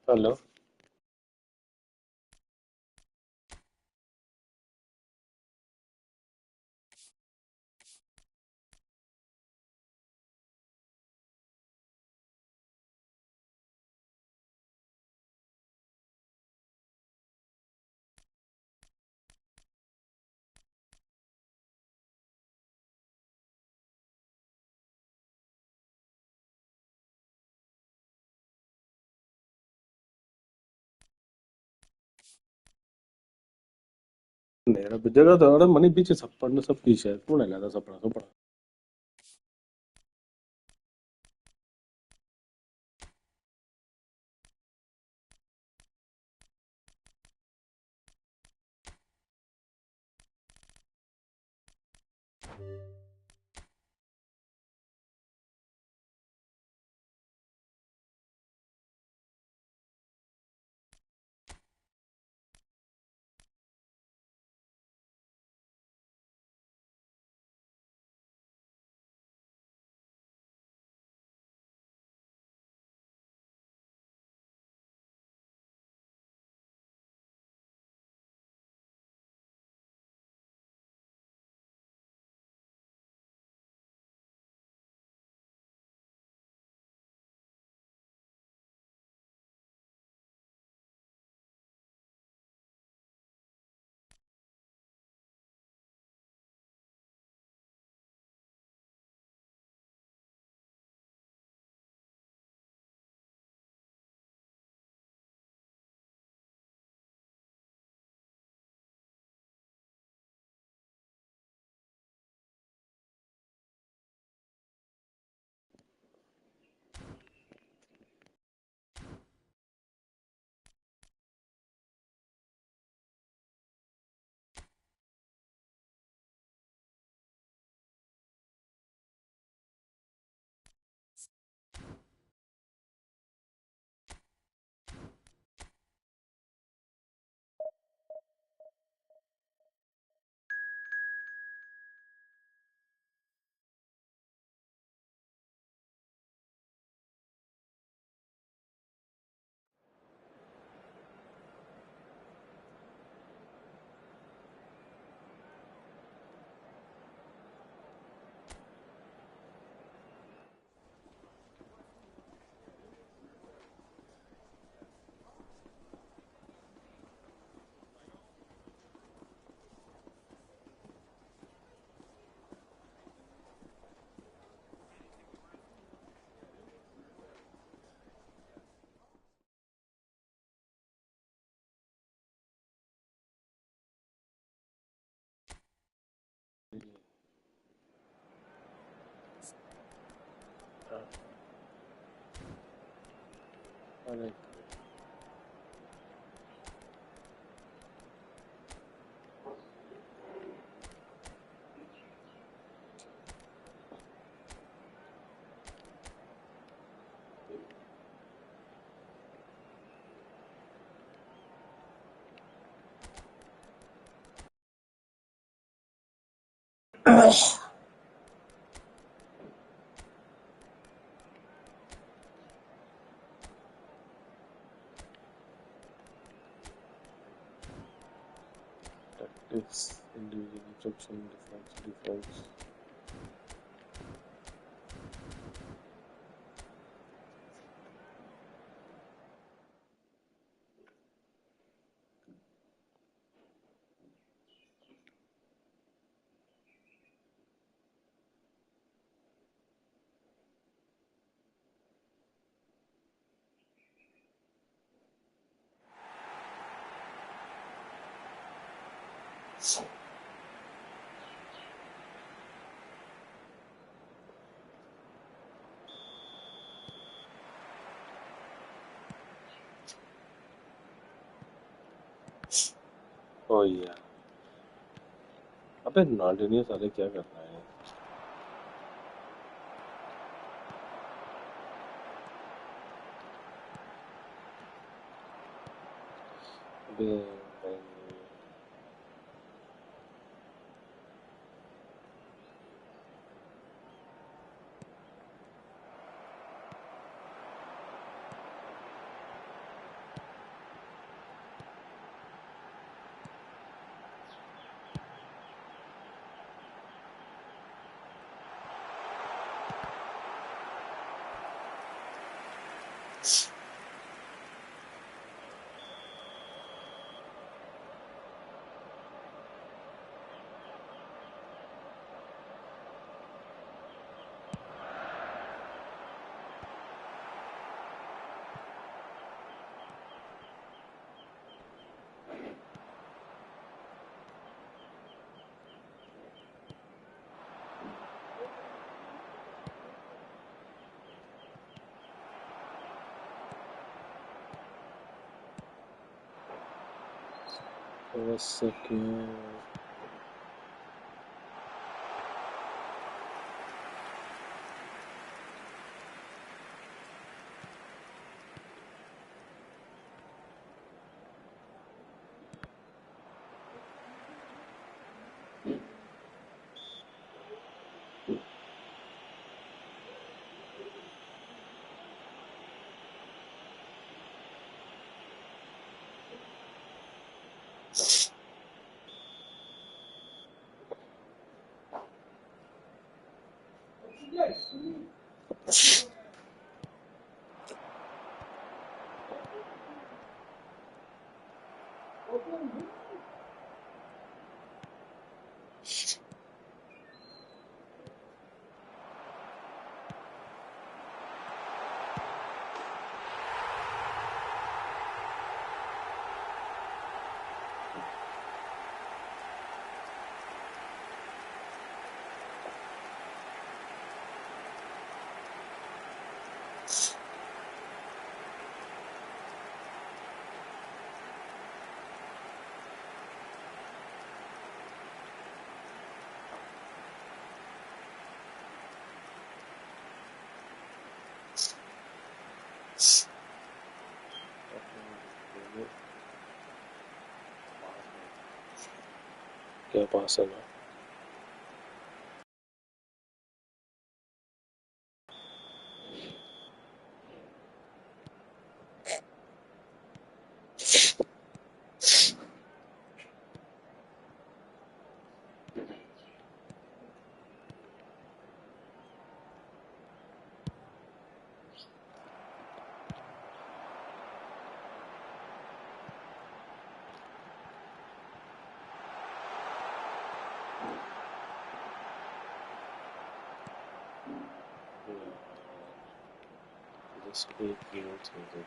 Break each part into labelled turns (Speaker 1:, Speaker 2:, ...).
Speaker 1: Hello. നേരെ ജഗത് അവിടെ മണി पीछे सपड़ ने सब पीछे कौन है लादा सपड़ा सपड़ा अरे tactics individual instruction defense ओ यार अबे नॉर्डिनियो साले क्या कर रहा है अबे भाई a second. क्या पास है ना display field to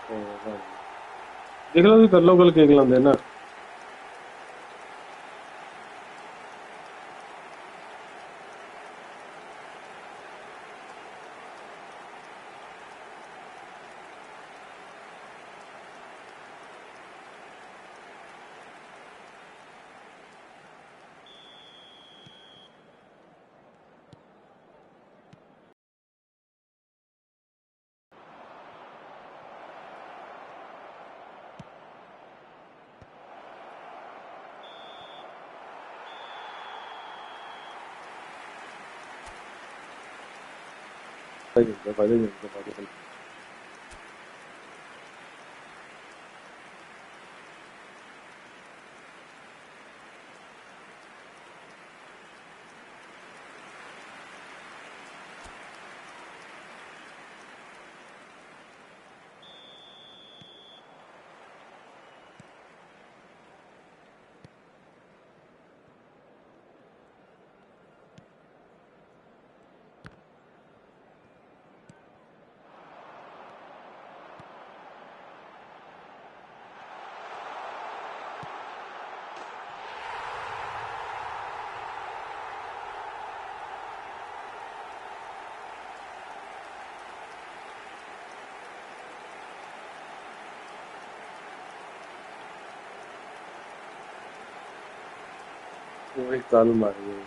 Speaker 1: देख लो कर लो कल केक लांदे ना फायदा वही काल मारी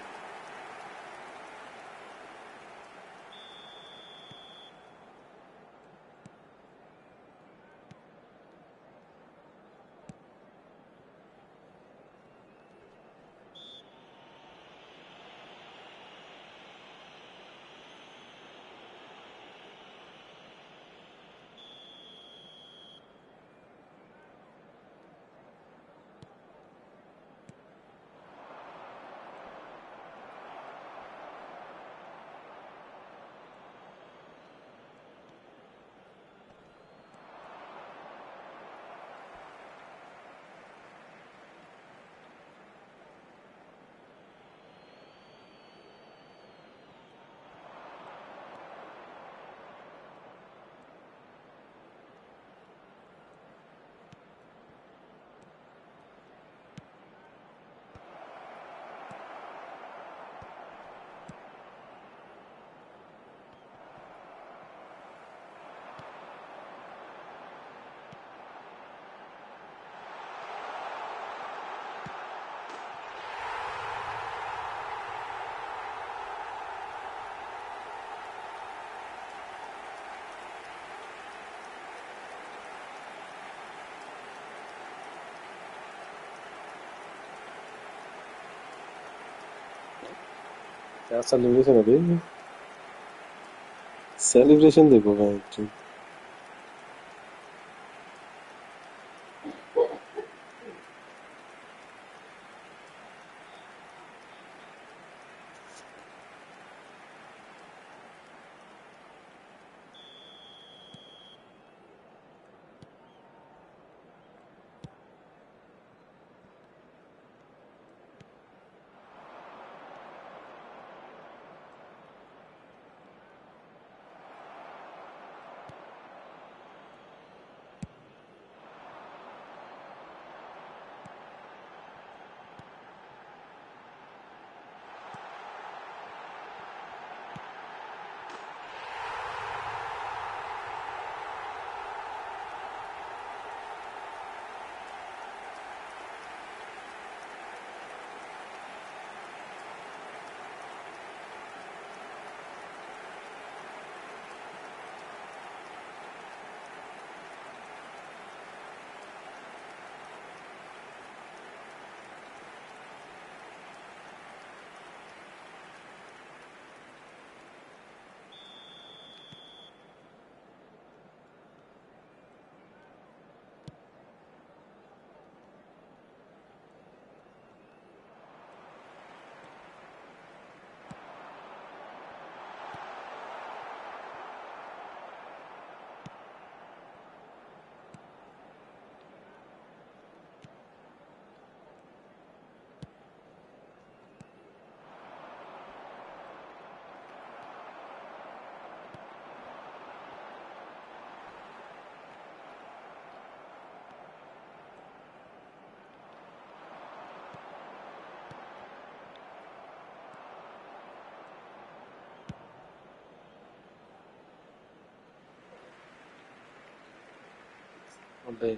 Speaker 1: क्या सेलिब्रेशन है सेलिब्रेशन देखो भाई अबे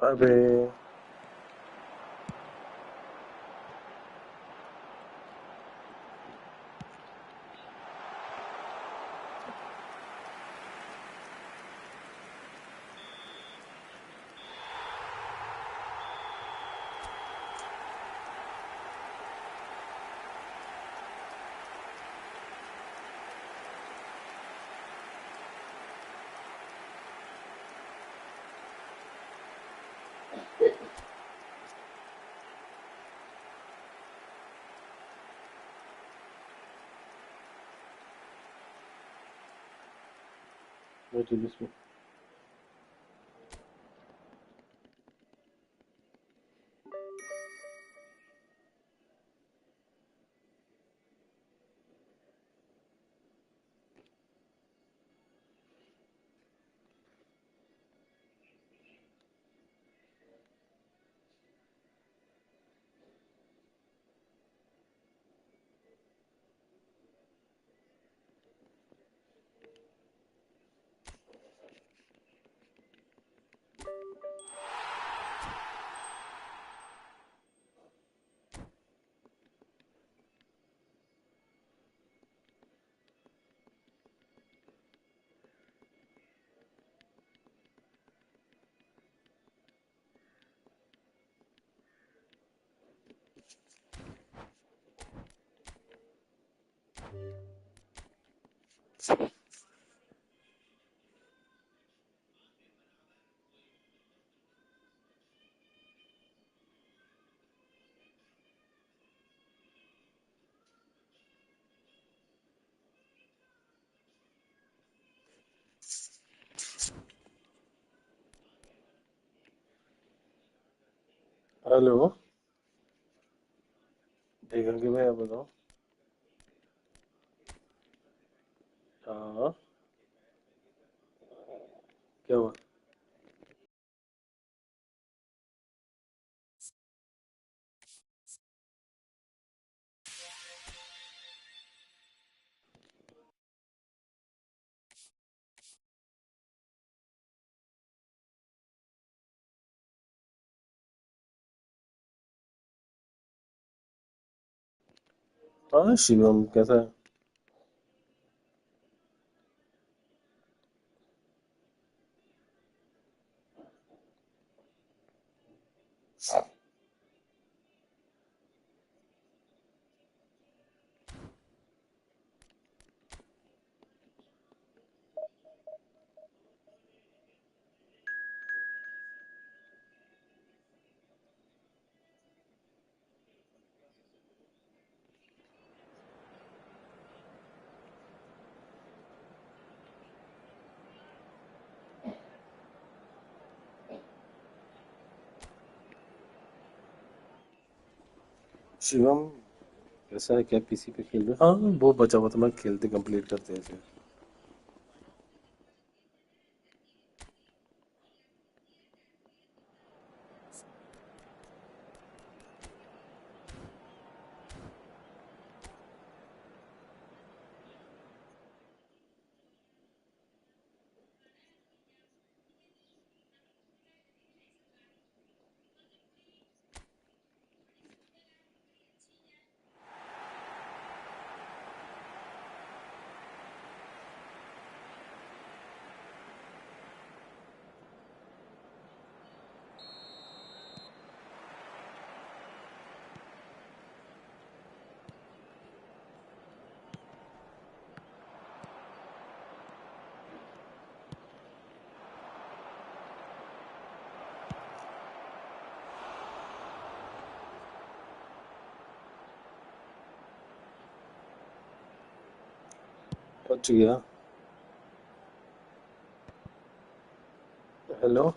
Speaker 1: अबे Wait till this one. Hello देखा कि भाई आप बताओ। हाँ क्या हुआ? हाँ शिवम कैसा है? शिवम कैसा है? क्या पीसी पे खेल रहे हो? हाँ वो बचा हुआ था, मैं खेलते कंप्लीट करते हैं इसे। पहुंच गया। हेलो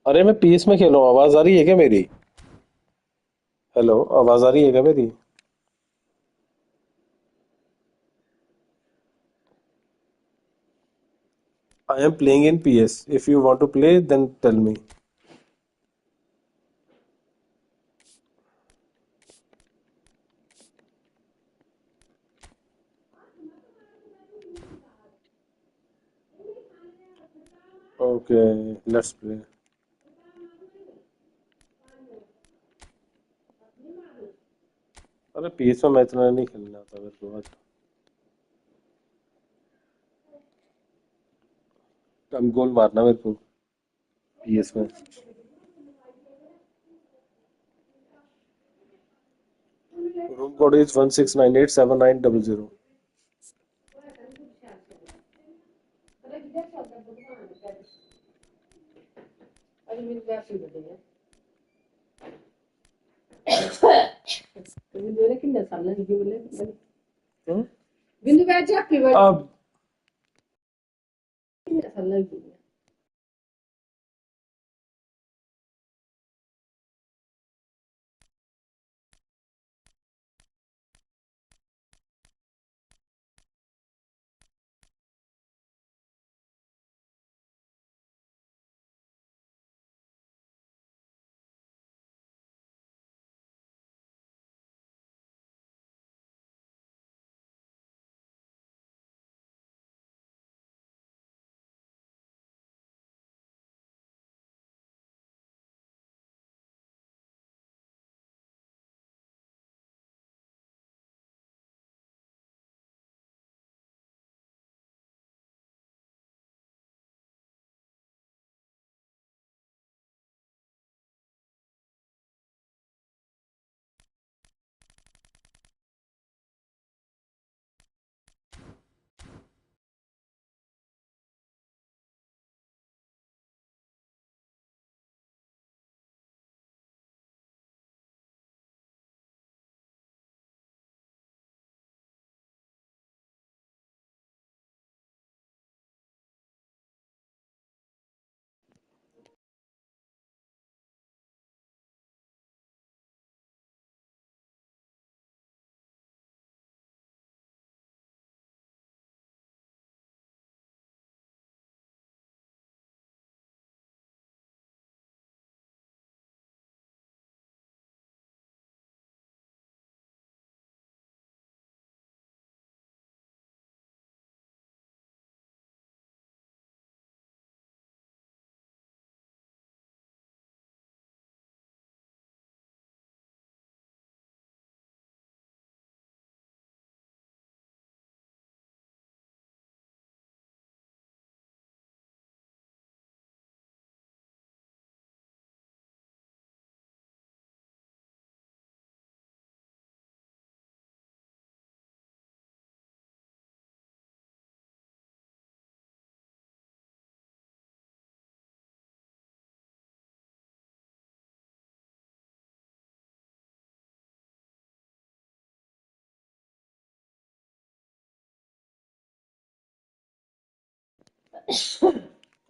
Speaker 1: अरे मैं पीएस में खेल रहा हूँ, आवाज आ रही है क्या मेरी? हेलो, आवाज आ रही है क्या मेरी? I am playing in PS, if you want to play then tell me. Okay, let's play. अरे पीएस में मैं इतना नहीं खेलना आता मेरे को आज। कम गोल मारना मेरे को पीएस में। Room code is 16987900। अब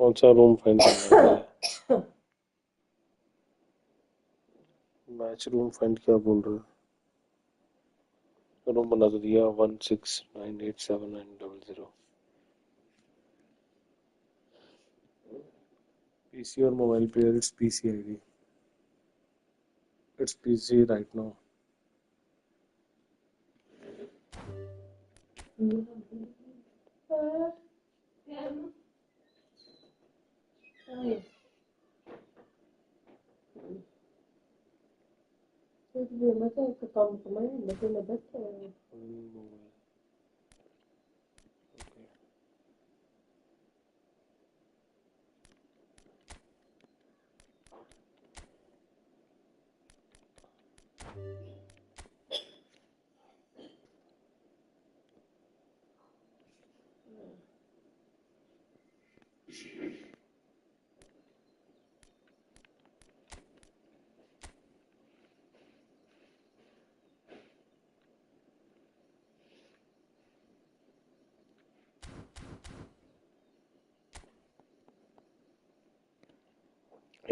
Speaker 1: कौन सा रूम फाइंड करना है? मैच रूम फाइंड क्या बोल रहे हो? रूम बना तो दिया 16987900। पीसी और mobile pair, it's PC ID. It's PC right now.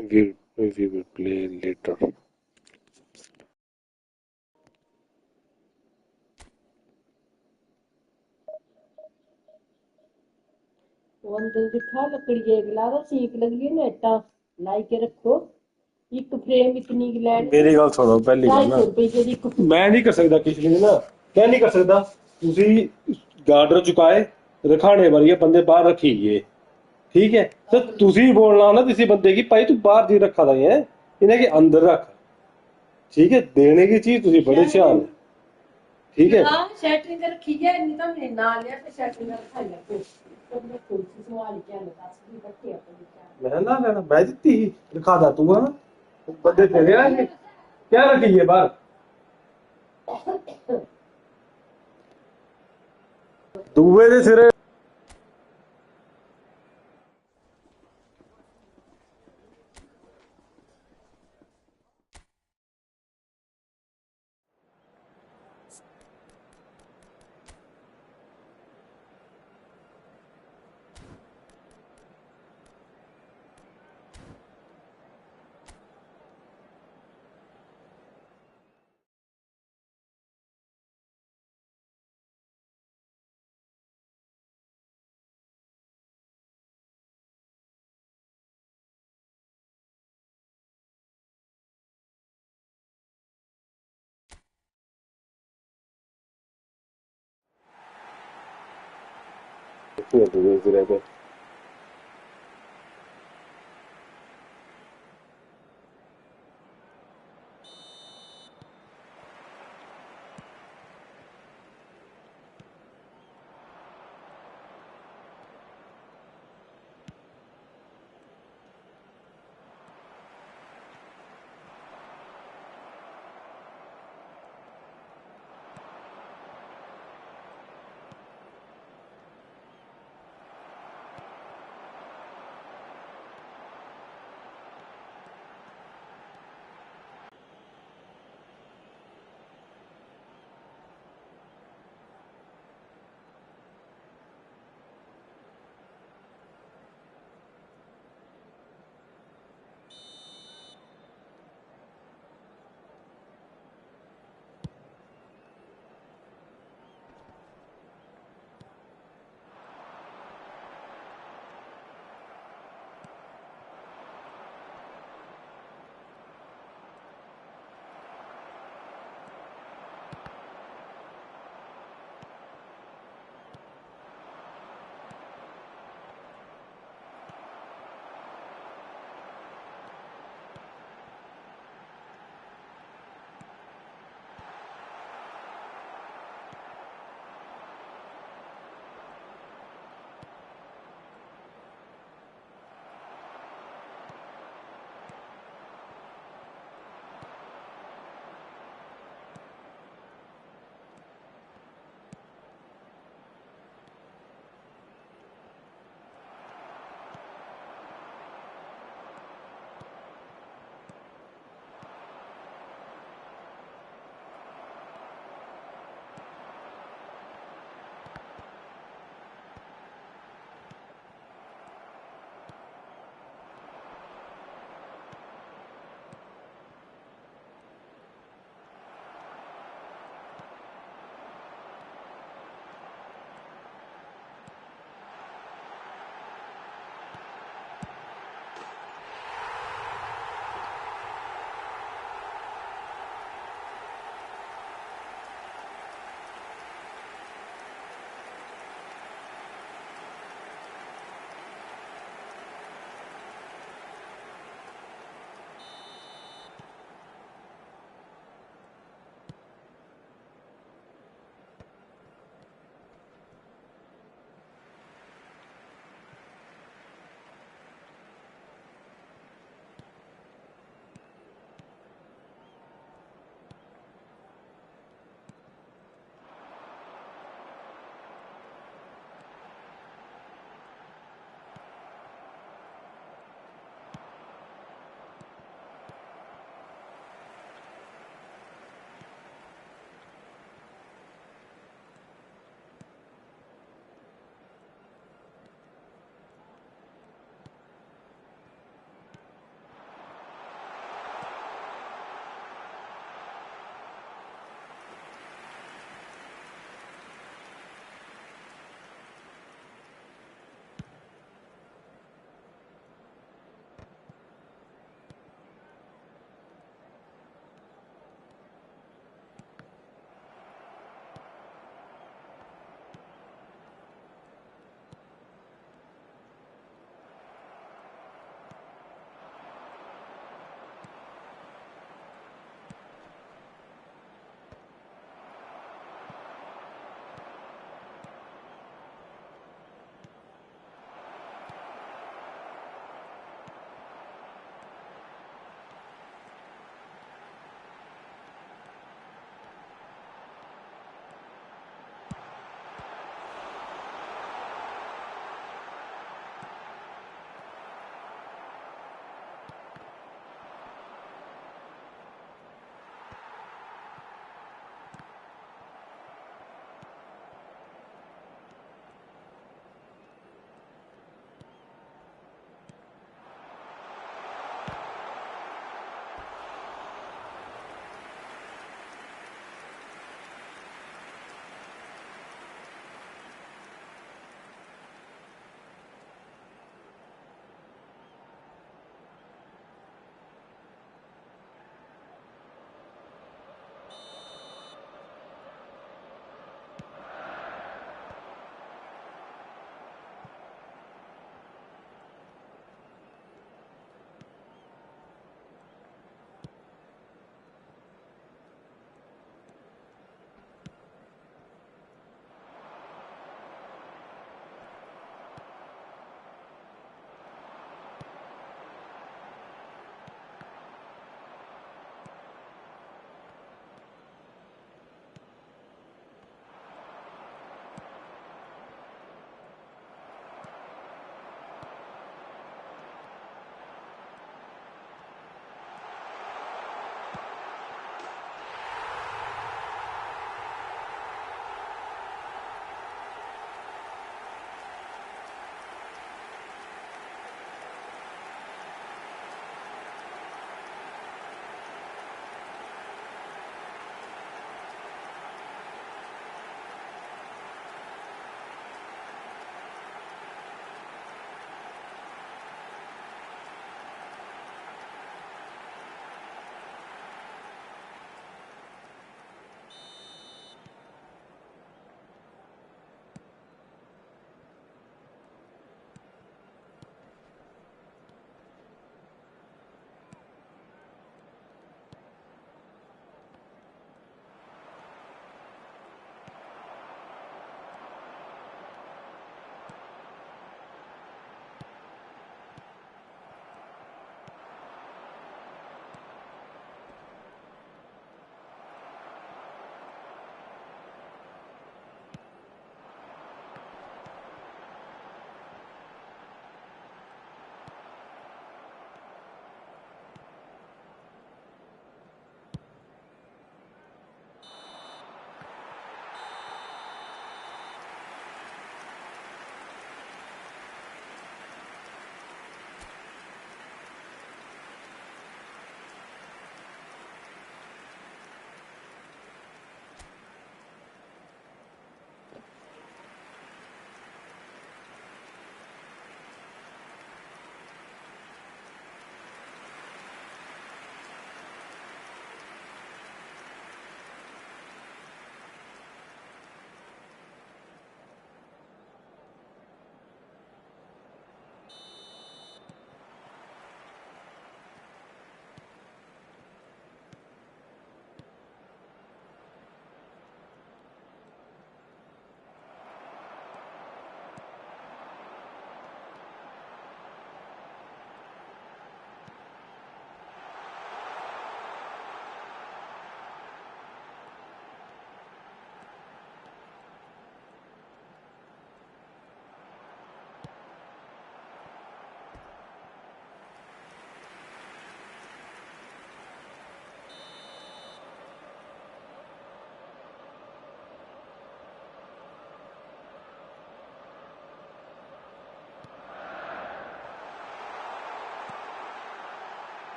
Speaker 1: We will play later.
Speaker 2: ਉਹਦੇ ਦਿਖਾ ਲੱਕੜੀਏ ਗਲਾਵਾ ਸੀਕ ਲੱਗੀ ਨੇਟਾ ਲਾਈ ਕੇ ਰੱਖੋ ਇੱਕ ਫਰੇਮ ਇਤਨੀ ਇੰਗਲੈਂਡ
Speaker 1: ਮੇਰੀ ਗੱਲ ਸੁਣੋ ਪਹਿਲੀ ਗੱਲ ਨਾ
Speaker 2: 250 ਰੁਪਏ ਦੀ ਇੱਕ
Speaker 1: ਮੈਂ ਨਹੀਂ ਕਰ ਸਕਦਾ ਕਿਸੇ ਲਈ ਨਾ ਮੈਂ ਨਹੀਂ ਕਰ ਸਕਦਾ ਤੁਸੀਂ ਗਾਰਡਰ ਚੁਕਾਏ ਰਖਾਣੇ ਵਾਲੀ ਬੰਦੇ ਬਾਹਰ रखिए ठीक है तो तुसी बोलना ना किसी बंदे की भाई तू बाहर जी रखा था ये इन्हें के अंदर रख ठीक है देने की चीज तुसी बड़े सियान ठीक है
Speaker 2: हां सेटिंग रखी है नहीं तो मैं ना लिया तो सेटिंग रखा है तो मैं कोई सवाल क्या लगा सकती बच्चे अपने
Speaker 1: मैं ना लेना मैं दी रखा था तू है ना बंदे तेरे आए क्या रखी है बाहर दूए दे सिरे दूए सिरे पे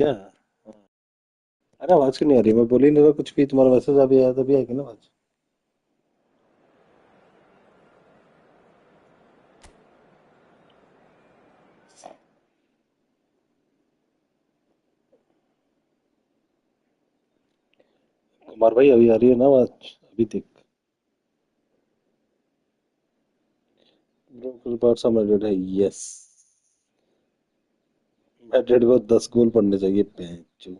Speaker 1: क्या? अरे आवाज क्यों नहीं आ रही? मैं बोली नहीं रहा कुछ भी, तुम्हारा मैसेज अभी आया तभी आएगी ना आवाज। कुमार भाई अभी आ रही है ना आवाज? अभी देख। बारसा मैड्रिड है, यस। मैड्रिड को 10 गोल पड़ने चाहिए पैंचो।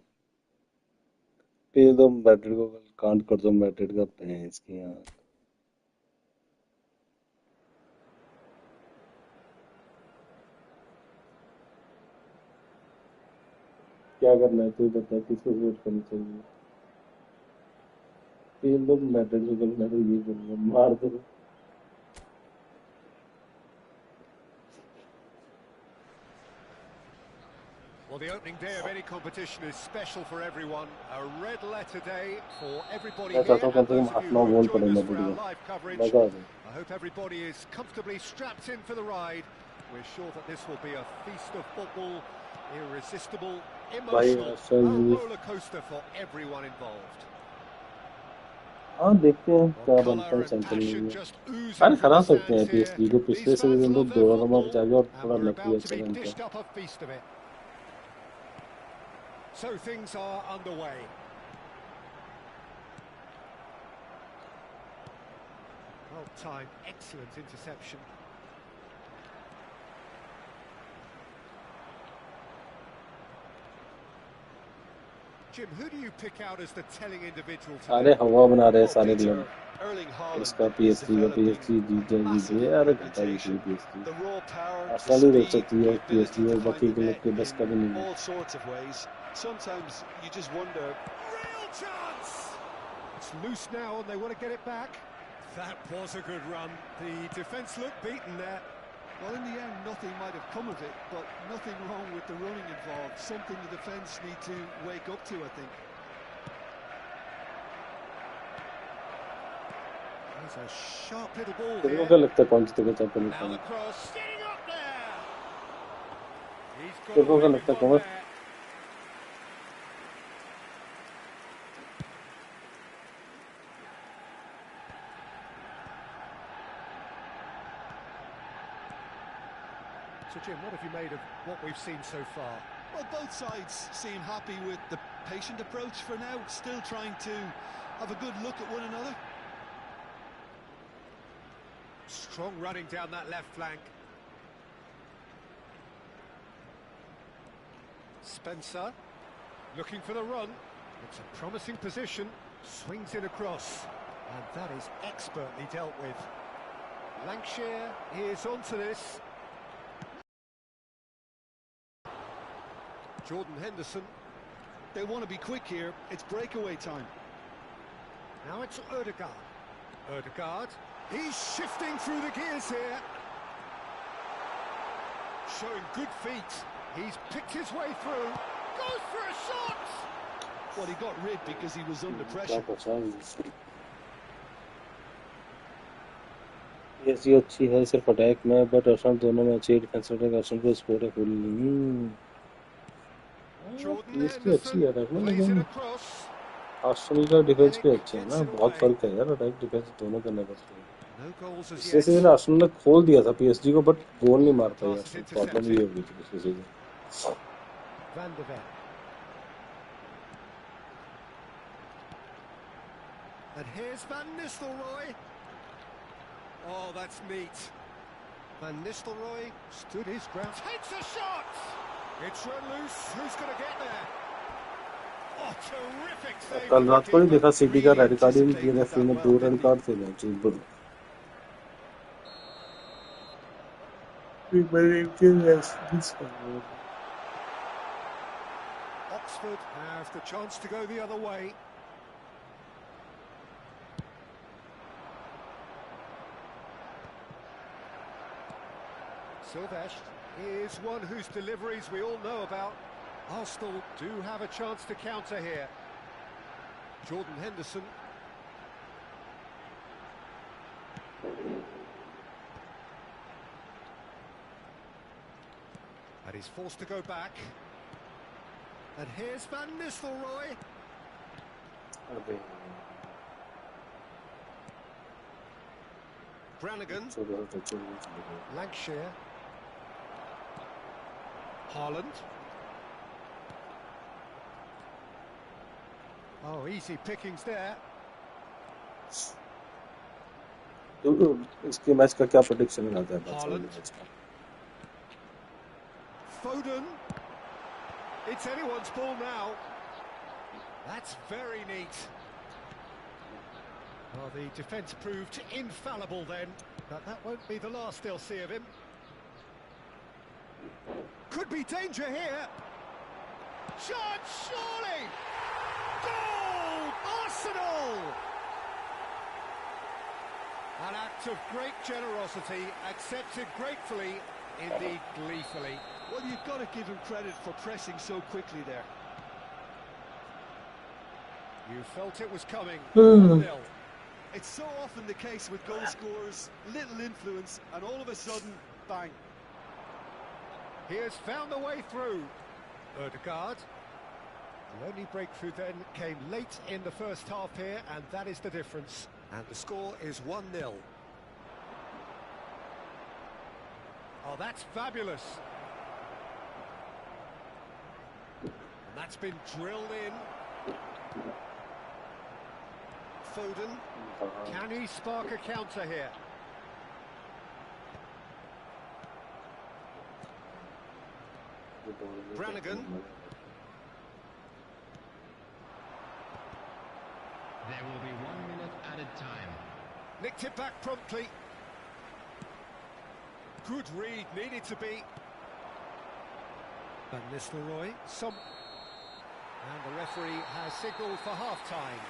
Speaker 1: पे दो मैड्रिड को, कांड कर दो मैड्रिड का भैंस की आंख। क्या करना है तू बता, किसको सपोर्ट करनी चाहिए? पे दो मैड्रिड को, मैं तो ये बोलूंगा मार दो।
Speaker 3: Well, the opening day of any competition is special for everyone. A red letter day for everybody
Speaker 1: मैं चाहता
Speaker 3: here
Speaker 1: हूँ कम
Speaker 3: and
Speaker 1: से कम
Speaker 3: those of you
Speaker 1: 8-9
Speaker 3: who have
Speaker 1: गोल पड़े
Speaker 3: joined us for
Speaker 1: Madrid
Speaker 3: our
Speaker 1: को,
Speaker 3: live coverage.
Speaker 1: मजा आ जाए।
Speaker 3: I hope everybody is comfortably strapped in for the ride. We're sure that this will be a feast of football, irresistible,
Speaker 1: भाई
Speaker 3: emotional, a
Speaker 1: सही।
Speaker 3: roller coaster for everyone involved.
Speaker 1: हाँ देखते हैं
Speaker 3: Well,
Speaker 1: क्या बनता है
Speaker 3: colour and
Speaker 1: champion league
Speaker 3: passion
Speaker 1: में।
Speaker 3: just oozing
Speaker 1: अरे
Speaker 3: from
Speaker 1: हरा
Speaker 3: the
Speaker 1: सकते हैं
Speaker 3: stands here.
Speaker 1: पीएसजी को, पिछले
Speaker 3: These fans
Speaker 1: सीजन तो
Speaker 3: love their
Speaker 1: दोनों में
Speaker 3: football,
Speaker 1: बचा गया और
Speaker 3: and
Speaker 1: थोड़ा
Speaker 3: we're
Speaker 1: लक भी
Speaker 3: about to
Speaker 1: अच्छा
Speaker 3: be
Speaker 1: था इनका।
Speaker 3: dished up a feast of it. So things are underway. Well timed, excellent interception. Jim, who do you pick out as the telling individual
Speaker 1: अरे
Speaker 3: today?
Speaker 1: हवा बना रहे हैं
Speaker 4: Oh,
Speaker 1: सारे
Speaker 4: Peter,
Speaker 1: क्लब।
Speaker 4: Erling Haaland
Speaker 1: इसका
Speaker 4: is
Speaker 1: PSG का,
Speaker 4: developing
Speaker 1: PSG जीत जाए जीत
Speaker 4: massive
Speaker 1: जाए, अरे घंटा जीत
Speaker 4: reputation.
Speaker 1: गई PSG.
Speaker 4: The raw power, the
Speaker 1: Arsenal ही रोक
Speaker 4: speed,
Speaker 1: सकती है
Speaker 4: the ability
Speaker 1: पीएसजी
Speaker 4: to
Speaker 1: और
Speaker 4: find
Speaker 1: बाकी
Speaker 4: the
Speaker 1: क्लब
Speaker 4: net
Speaker 1: के बस
Speaker 4: in
Speaker 1: का भी नहीं है।
Speaker 4: all sorts of ways. Sometimes you just wonder.
Speaker 3: Real chance! It's loose now and they want to get it back. That was a good run. The defence looked beaten there.
Speaker 4: Well, in the end, nothing might have come of it, but nothing wrong with the running involved. Something the defence need to wake up to, I think.
Speaker 3: There's a sharp little ball
Speaker 1: तेरे को
Speaker 3: here.
Speaker 1: क्या लगता है कौन जीतेगा champion league
Speaker 3: Now the
Speaker 1: final?
Speaker 3: cross. Getting up there. He's got
Speaker 1: तेरे को क्या
Speaker 3: away with
Speaker 1: लगता है
Speaker 3: one
Speaker 1: कौन?
Speaker 3: there. So Jim, what have you made of what we've seen so far?
Speaker 4: Well, both sides seem happy with the patient approach for now, still trying to have a good look at one another.
Speaker 3: Strong running down that left flank. Spencer looking for the run. It's a promising position. Swings it across. And that is expertly dealt with. Lancashire is onto this. Jordan Henderson.
Speaker 4: They want to be quick here. It's breakaway time.
Speaker 3: Now it's Ødegaard. Ødegaard. He's shifting through the gears here. Showing good feet. He's picked his way through. Goes for a shot!
Speaker 4: Well, he got rid because he was under
Speaker 1: क्या
Speaker 4: pressure.
Speaker 1: पता। PSG अच्छी है सिर्फ attack में, but Arsenal दोनों में अच्छी defence attack. Arsenal को स्कोर है फुल।
Speaker 3: Jordan
Speaker 1: पीएसजी अच्छी
Speaker 3: Henderson
Speaker 1: है अटैक में,
Speaker 3: plays it
Speaker 1: लेकिन
Speaker 3: across.
Speaker 1: आर्सेनल का डिफेंस
Speaker 3: Milik
Speaker 1: भी अच्छा है
Speaker 3: gets
Speaker 1: ना।
Speaker 3: it
Speaker 1: बहुत
Speaker 3: away.
Speaker 1: फर्क है यार अटैक डिफेंस दोनों करने पड़ते हैं।
Speaker 3: No goals as
Speaker 1: पिछले
Speaker 3: yet.
Speaker 1: सीजन आर्सेनल ने खोल दिया था पीएसजी को, बट गोल नहीं मार पाई
Speaker 3: Pass is
Speaker 1: आर्सेनल। प्रॉब्लम ये
Speaker 3: intercepted.
Speaker 1: हो गई थी पिछले season.
Speaker 3: Van de Ven. And here's Van Nistelrooy. Oh, that's neat. Van Nistelrooy stood his ground. Takes a shot! It's run loose. Who's going to get there? Oh, terrific save
Speaker 1: कल
Speaker 3: of the
Speaker 1: रात को नहीं
Speaker 3: keeper.
Speaker 1: देखा city का
Speaker 4: Really
Speaker 1: red card ही नहीं दिया,
Speaker 4: anticipated
Speaker 1: referee
Speaker 4: that
Speaker 1: ने
Speaker 4: well,
Speaker 1: 2 red
Speaker 4: didn't he?
Speaker 1: Card थे मैच पर।
Speaker 3: Oxford have the chance to go the other way. Sylvestre is one whose deliveries we all know about. Arsenal do have a chance to counter here. Jordan Henderson. And he's forced to go back. And here's Van Nistelrooy.
Speaker 1: अबे
Speaker 3: Brannigan.
Speaker 1: छोड़ो
Speaker 3: Lancashire. Haaland. Oh, easy pickings there.
Speaker 1: तो इसके match का क्या prediction आता है
Speaker 3: Haaland. Foden. It's anyone's ball now. That's very neat. Well, the defence proved infallible then, but that won't be the last they'll see of him. Could be danger here. Shot, surely! Goal! Arsenal! An act of great generosity, accepted gratefully, indeed gleefully.
Speaker 4: Well, you've got to give him credit for pressing so quickly there.
Speaker 3: You felt it was coming. 1-0.
Speaker 4: It's so often the case with goal scorers, little influence, and all of a sudden, bang.
Speaker 3: He has found a way through. Ødegaard. The only breakthrough then came late in the first half here, and that is the difference. And the score is 1-0. Oh, that's fabulous. And that's been drilled in. Foden. Can he spark a counter here? Brannigan.
Speaker 5: There will be 1 minute added time.
Speaker 3: Nicked it back promptly. Good read, needed to be. Van Nistelrooy. And the referee has signalled for half-time.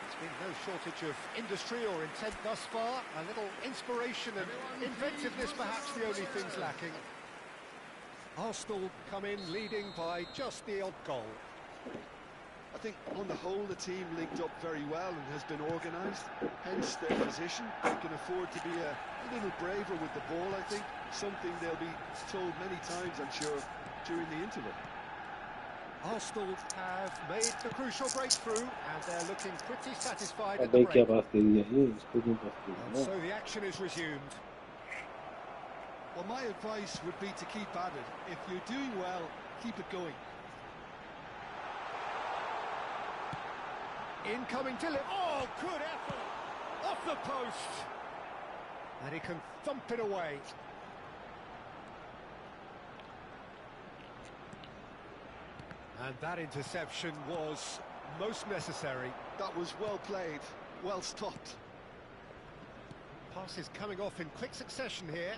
Speaker 3: There's been no shortage of industry or intent thus far. A little inspiration and inventiveness, perhaps the only things lacking. Arsenal come in leading by just the odd goal.
Speaker 4: I think on the whole the team linked up very well and has been organised, hence their position. They can afford to be a little braver with the ball, I think, something they'll be told many times, I'm sure, during the interval.
Speaker 3: Arsenal have made the crucial breakthrough and they're looking pretty satisfied at
Speaker 1: अबे
Speaker 3: the
Speaker 1: क्या
Speaker 3: break.
Speaker 1: बात करी है ये इसको नहीं बात करी
Speaker 3: And
Speaker 1: है
Speaker 3: so the action is resumed.
Speaker 4: Well, my advice would be to keep at it. If you're doing well, keep it going.
Speaker 3: Incoming delivery. Oh, good effort! Off the post! And he can thump it away. And that interception was most necessary.
Speaker 4: That was well played, well stopped.
Speaker 3: Passes coming off in quick succession here.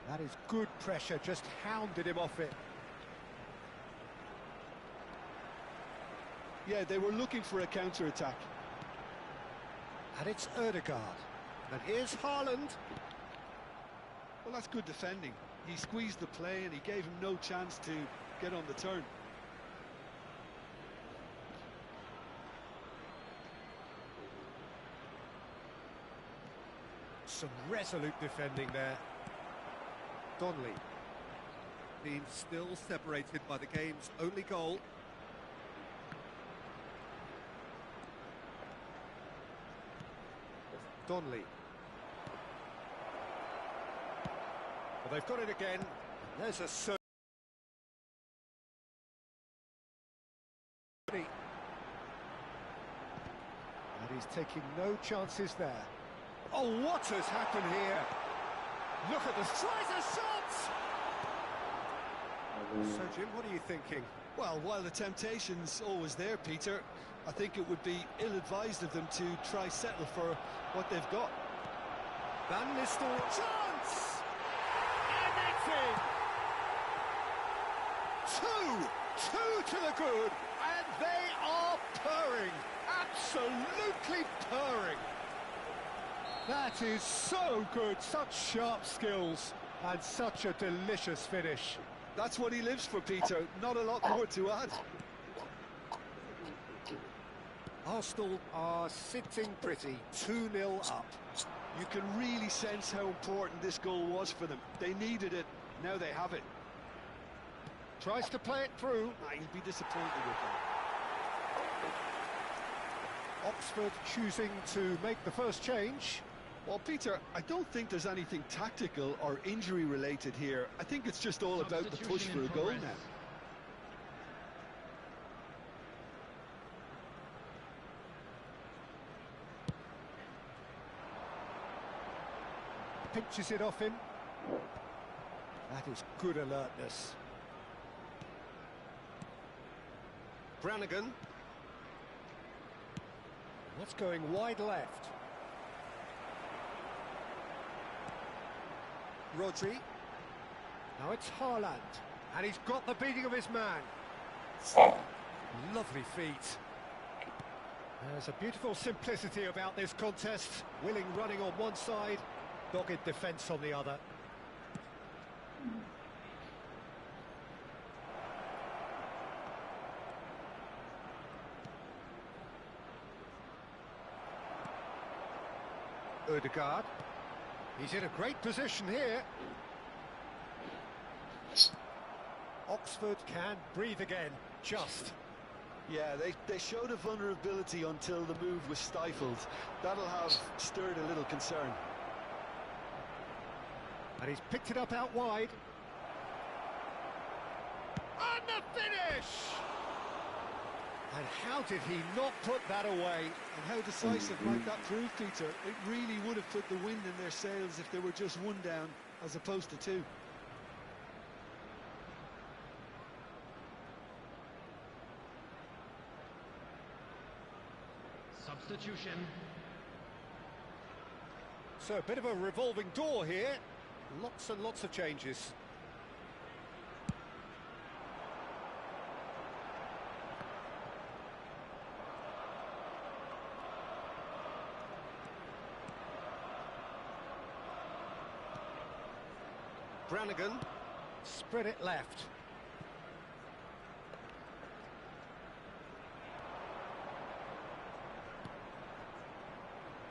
Speaker 3: That is good pressure, just hounded him off it.
Speaker 4: Yeah, they were looking for a counter-attack.
Speaker 3: And it's Ødegaard. And here's Haaland.
Speaker 4: Well, that's good defending. He squeezed the play and he gave him no chance to get on the turn.
Speaker 3: Some resolute defending there. Donnelly. Being still separated by the game's only goal. Donnelly. Well, they've got it again. There's a surge. And he's taking no chances there. Oh, what has happened here? Look at the tries a shot! So, Jim, what are you thinking?
Speaker 4: Well, while the temptation's always there, Peter, I think it would be ill-advised of them to try settle for what they've got.
Speaker 3: Van Nistelrooy. Chance! And that's it! Two to the good, and they are purring. Absolutely purring. That is so good, such sharp skills, and such a delicious finish.
Speaker 4: That's what he lives for, Peter. Not a lot more to add.
Speaker 3: Arsenal are sitting pretty, 2-0 up.
Speaker 4: You can really sense how important this goal was for them. They needed it, now they have it.
Speaker 3: Tries to play it through.
Speaker 4: He'll be disappointed with that.
Speaker 3: Oxford choosing to make the first change.
Speaker 4: Well, Peter, I don't think there's anything tactical or injury related here. I think it's just all about the push for a goal now.
Speaker 3: Pinches it off him. That is good alertness. Brannigan. That's going wide left. Rodri. Now it's Haaland. And he's got the beating of his man. Lovely feet. There's a beautiful simplicity about this contest. Willing running on one side, dogged defence on the other. Ødegaard. He's in a great position here. Oxford can breathe again, just.
Speaker 4: Yeah, they showed a vulnerability until the move was stifled. That'll have stirred a little concern.
Speaker 3: And he's picked it up out wide. And the finish! And how did he not put that away?
Speaker 4: And how decisive might that prove, Peter? It really would have put the wind in their sails if they were just one down as opposed to two.
Speaker 5: Substitution.
Speaker 3: So a bit of a revolving door here. Lots and lots of changes. Brannigan, spread it left.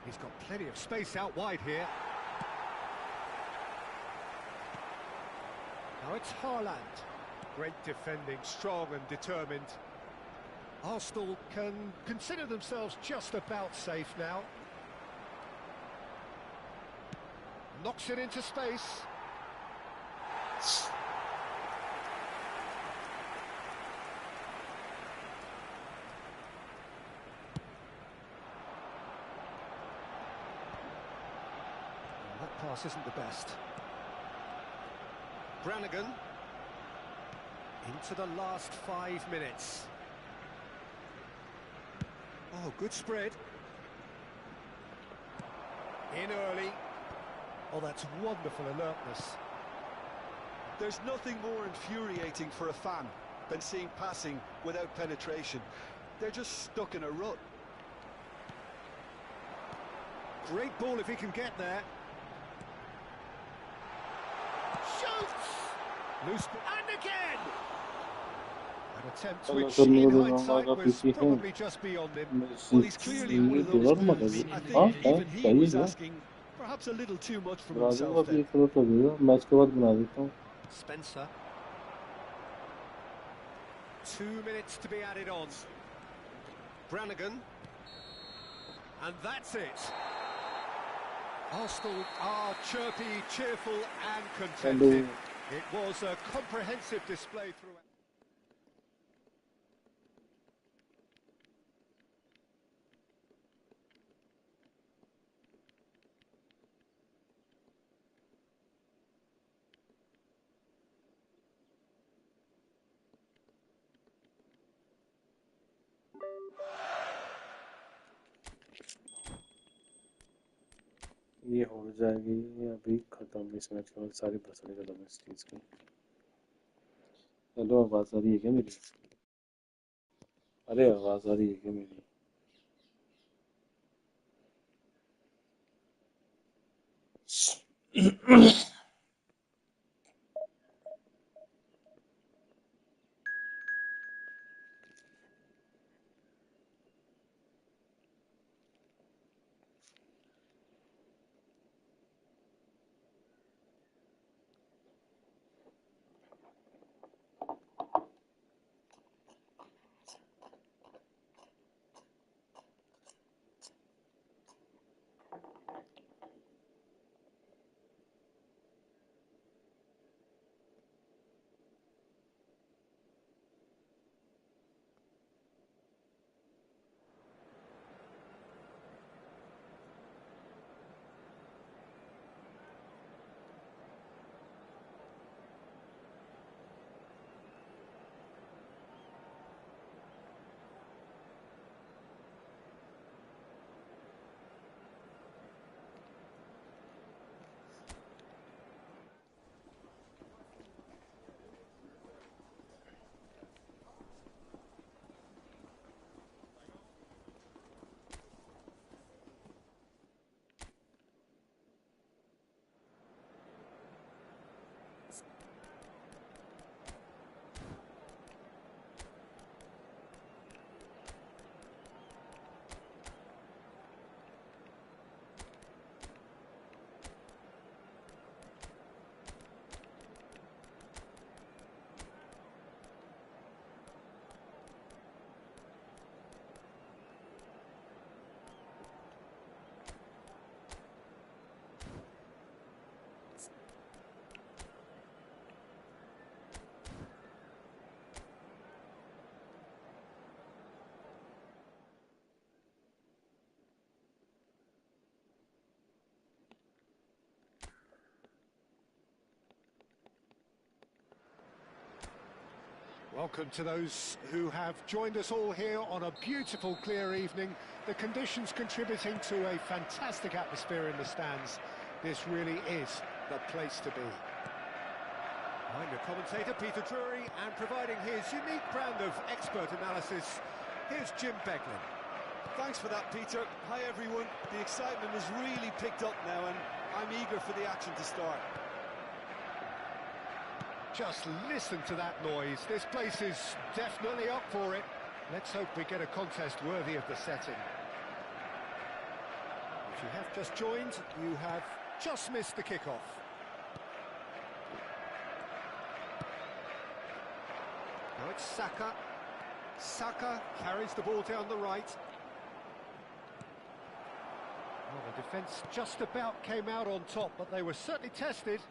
Speaker 3: He's got plenty of space out wide here. Now it's Haaland. Great defending, strong and determined. Arsenal can consider themselves just about safe now. Knocks it into space. That pass isn't the best. Brannigan into the last 5 minutes. Oh, good spread. In early. Oh, that's wonderful alertness.
Speaker 4: There's nothing more infuriating for a fan than seeing passing without penetration. They're just stuck in a rut.
Speaker 3: Great ball if he can get there. Shoots! Loose, and again! An attempt which, in hindsight, was probably just beyond him.
Speaker 4: Well, he's clearly one of those players. I think even he was asking perhaps a little too much from himself there.
Speaker 1: Match के बाद बना देता हूँ.
Speaker 3: Spencer. 2 minutes to be added on. Brannigan. And that's it. Arsenal are chirpy, cheerful and contented. It was a comprehensive display throughout.
Speaker 1: ये हो जाएगी अभी खत्म इस मैच के बाद सारी बसड़ी खत्म इस चीज की. हेलो आवाज आ रही है क्या मेरी? अरे आवाज आ रही है क्या मेरी?
Speaker 3: Welcome to those who have joined us all here on a beautiful, clear evening. The conditions contributing to a fantastic atmosphere in the stands. This really is the place to be. I'm your commentator, Peter Drury, and providing his unique brand of expert analysis, here's Jim Beglin.
Speaker 4: Thanks for that, Peter. Hi, everyone. The excitement has really picked up now, and I'm eager for the action to start.
Speaker 3: Just listen to that noise. This place is definitely up for it. Let's hope we get a contest worthy of the setting. If you have just joined, you have just missed the kickoff. Now it's Saka. Saka carries the ball down the right. Well, the defence just about came out on top, but they were certainly tested.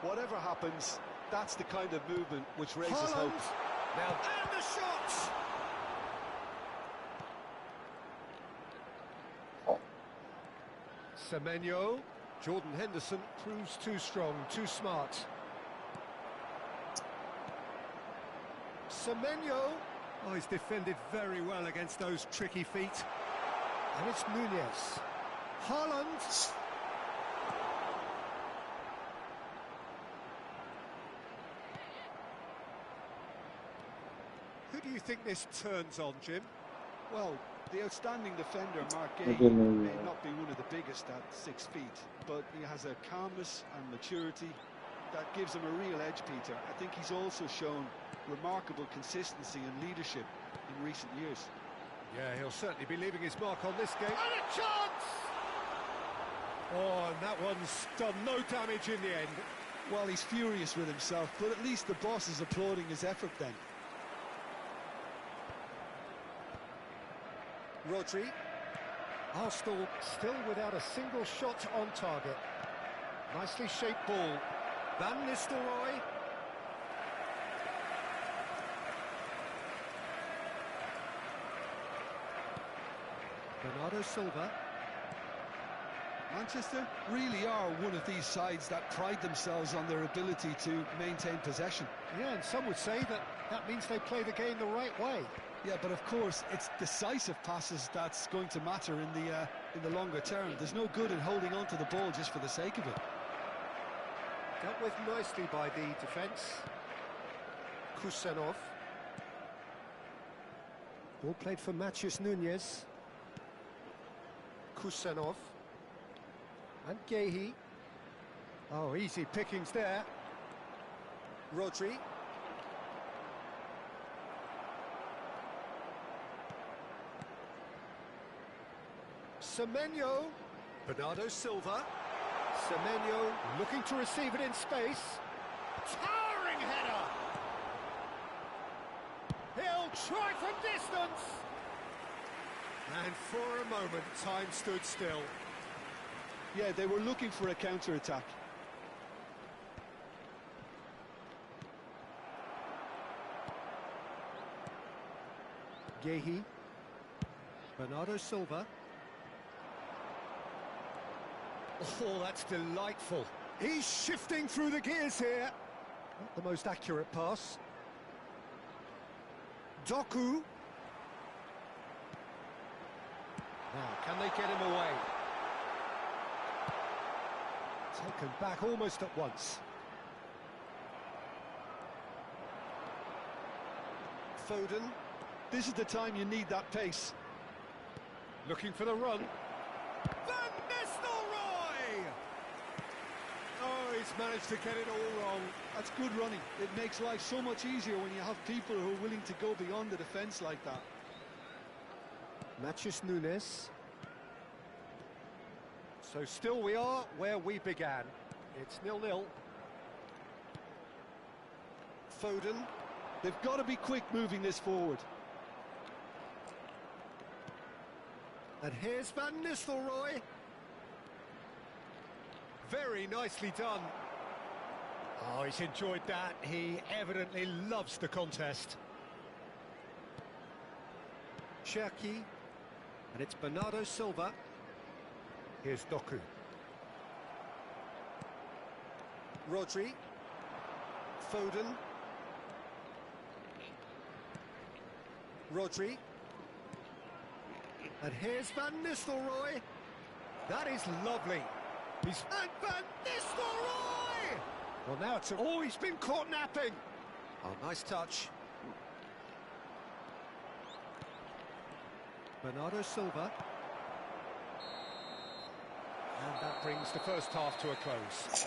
Speaker 4: Whatever happens, that's the kind of movement which raises
Speaker 3: Haaland.
Speaker 4: hopes.
Speaker 3: Now, and the shot! Semenyo. Jordan Henderson proves too strong, too smart. Semenyo. Oh, he's defended very well against those tricky feet. And it's Nunez. Haaland. Who do you think this turns on, Jim?
Speaker 4: Well, the outstanding defender, Mark Gay, may not be one of the biggest at 6 feet, but he has a calmness and maturity that gives him a real edge, Peter. I think he's also shown remarkable consistency and leadership in recent years.
Speaker 3: Yeah, he'll certainly be leaving his mark on this game. And a chance! Oh, and that one's done no damage in the end.
Speaker 4: Well, he's furious with himself, but at least the boss is applauding his effort then.
Speaker 3: Rodri. Arsenal still without a single shot on target. Nicely shaped ball. Van Nistelrooy. Bernardo Silva.
Speaker 4: Manchester really are one of these sides that pride themselves on their ability to maintain possession.
Speaker 3: Yeah, and some would say that that means they play the game the right way.
Speaker 4: Yeah, but of course, it's decisive passes that's going to matter in the longer term. There's no good in holding on to the ball just for the sake of it.
Speaker 3: Dealt with nicely by the defence. Kusenov. Ball played for Matheus Nunez. Kusenov. And Gehi. Oh, easy pickings there. Rodri. Semenyo. Bernardo Silva. Semenyo looking to receive it in space. Towering header! He'll try from distance! And for a moment, time stood still.
Speaker 4: Yeah, they were looking for a counter-attack.
Speaker 3: Gehi. Bernardo Silva. Oh, that's delightful. He's shifting through the gears here. Not the most accurate pass. Doku. Now, can they get him away? Taken back almost at once. Foden.
Speaker 4: This is the time you need that pace.
Speaker 3: Looking for the run. Van Nistelrooy! Oh, he's managed to get it all wrong.
Speaker 4: That's good running. It makes life so much easier when you have people who are willing to go beyond the defence like that.
Speaker 3: Matheus Nunez. So still we are where we began. It's 0-0. Foden.
Speaker 4: They've got to be quick moving this forward.
Speaker 3: And here's Van Nistelrooy. Very nicely done. Oh, he's enjoyed that. He evidently loves the contest. Cherki. And it's Bernardo Silva. Here's Doku. Rodri. Foden. Rodri. And here's Van Nistelrooy. That is lovely. And Van Nistelrooy! Well, now it's... Oh, he's been caught napping. Oh, nice touch. Bernardo Silva. And that brings the first half to a close.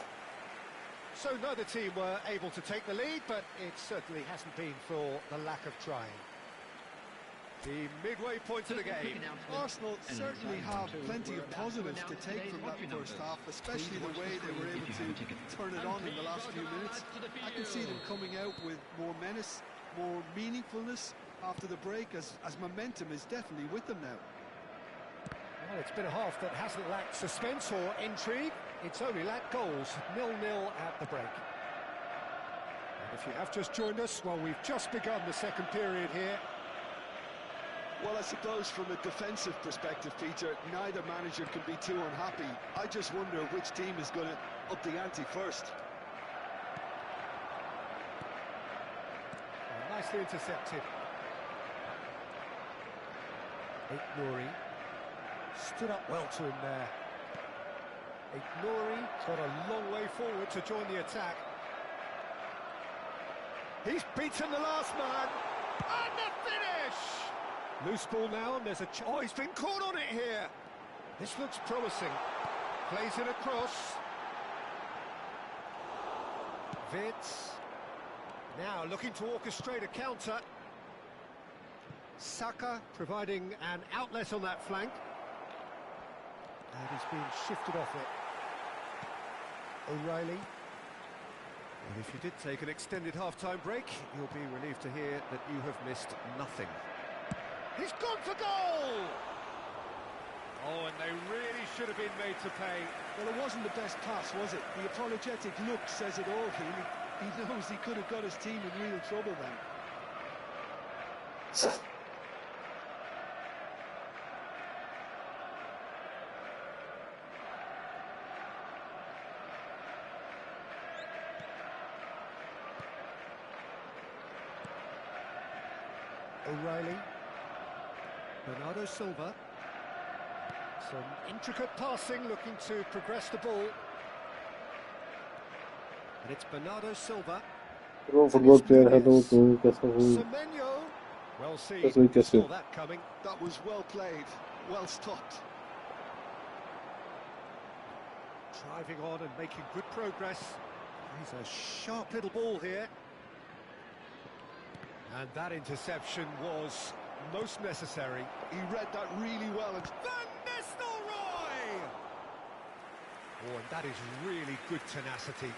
Speaker 3: So neither team were able to take the lead, but it certainly hasn't been for the lack of trying. The midway point of the game.
Speaker 4: Arsenal certainly have plenty of positives to take from that first half, especially the way they were able to turn it on in the last few minutes. I can see them coming out with more menace, more meaningfulness after the break, as momentum is definitely with them now.
Speaker 3: Well, it's been a half that hasn't lacked suspense or intrigue. It's only lacked goals. 0-0 at the break. And if you have just joined us, well, we've just begun the second period here.
Speaker 4: Well, I suppose from a defensive perspective, Peter, neither manager can be too unhappy. I just wonder which team is going to up the ante first.
Speaker 3: Oh, nicely intercepted. Nouri stood up well to him there. Nouri got a long way forward to join the attack. He's beaten the last man. And the finish! Loose ball now, and there's a... Oh, he's been caught on it here. This looks promising. Plays it across. Vitz. Now looking to orchestrate a counter. Saka providing an outlet on that flank. And he's been shifted off it. O'Reilly. And if you did take an extended half-time break, you'll be relieved to hear that you have missed nothing. He's gone for goal! Oh, and they really should have been made to pay.
Speaker 4: Well, it wasn't the best pass, was it? The apologetic look says it all, He knows he could have got his team in real trouble then.
Speaker 3: O'Reilly. Bernardo Silva. Some intricate passing, looking to progress the ball. And it's Bernardo Silva.
Speaker 1: Pro football player है तो कैसा हो?
Speaker 3: Semenyo. Well seen. Saw that coming.
Speaker 4: That was well played, well stopped.
Speaker 3: Driving on and making good progress. He's a sharp little ball here. And that interception was most necessary.
Speaker 4: He read that really well.
Speaker 3: Van Nistelrooy! Oh, and that is really good tenacity.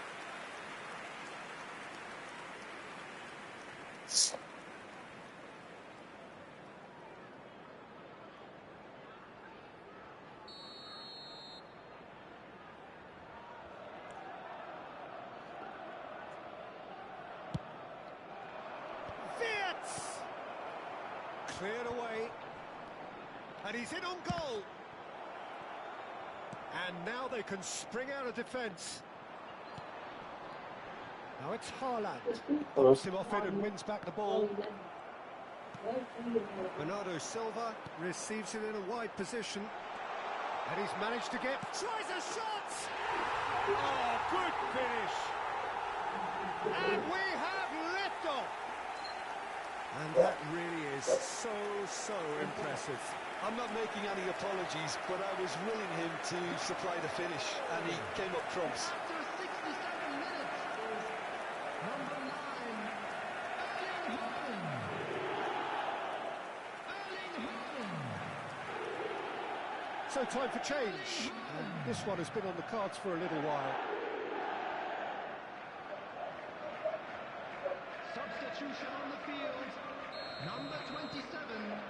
Speaker 3: Cleared away, and he's in on goal. And now they can spring out of defence. Now it's Haaland. Pops him off it and wins back the ball. Bernardo Silva receives it in a wide position. And he's managed to get... Tries a shot! Oh, good finish! And we have liftoff! And that really is so impressive.
Speaker 4: I'm not making any apologies, but I was willing him to supply the finish, and he came up trumps.
Speaker 5: After 67 minutes, number 9, Erling Haaland.
Speaker 3: So time for change. And this one has been on the cards for a little while.
Speaker 5: Substitution on the field, number 27.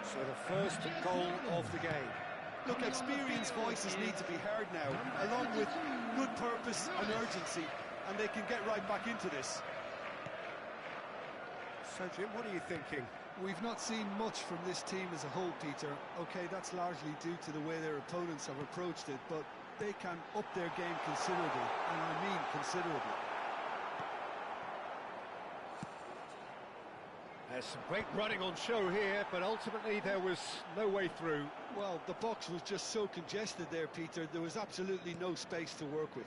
Speaker 3: So the first goal of the game.
Speaker 4: Look, experienced voices need to be heard now, along with good purpose and urgency, and they can get right back into this.
Speaker 3: So Jim, what are you thinking?
Speaker 4: We've not seen much from this team as a whole, Peter. Okay, that's largely due to the way their opponents have approached it, but they can up their game considerably, and I mean considerably.
Speaker 3: There's some great running on show here, but ultimately there was no way through.
Speaker 4: Well, the box was just so congested there, Peter. There was absolutely no space to work with.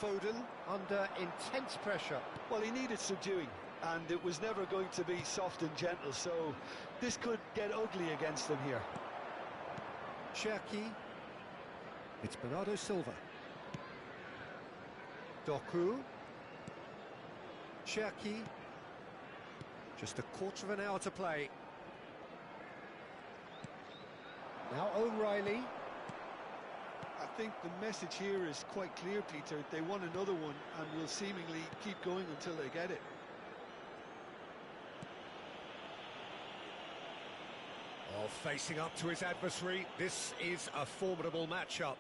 Speaker 3: Foden under intense pressure.
Speaker 4: Well, he needed subduing, and it was never going to be soft and gentle, so this could get ugly against them here.
Speaker 3: Cherki. It's Bernardo Silva. Doku. Cherki. Just a quarter of an hour to play. Now O'Reilly.
Speaker 4: I think the message here is quite clear, Peter. They want another one and will seemingly keep going until they get it.
Speaker 3: Oh, facing up to his adversary, this is a formidable matchup.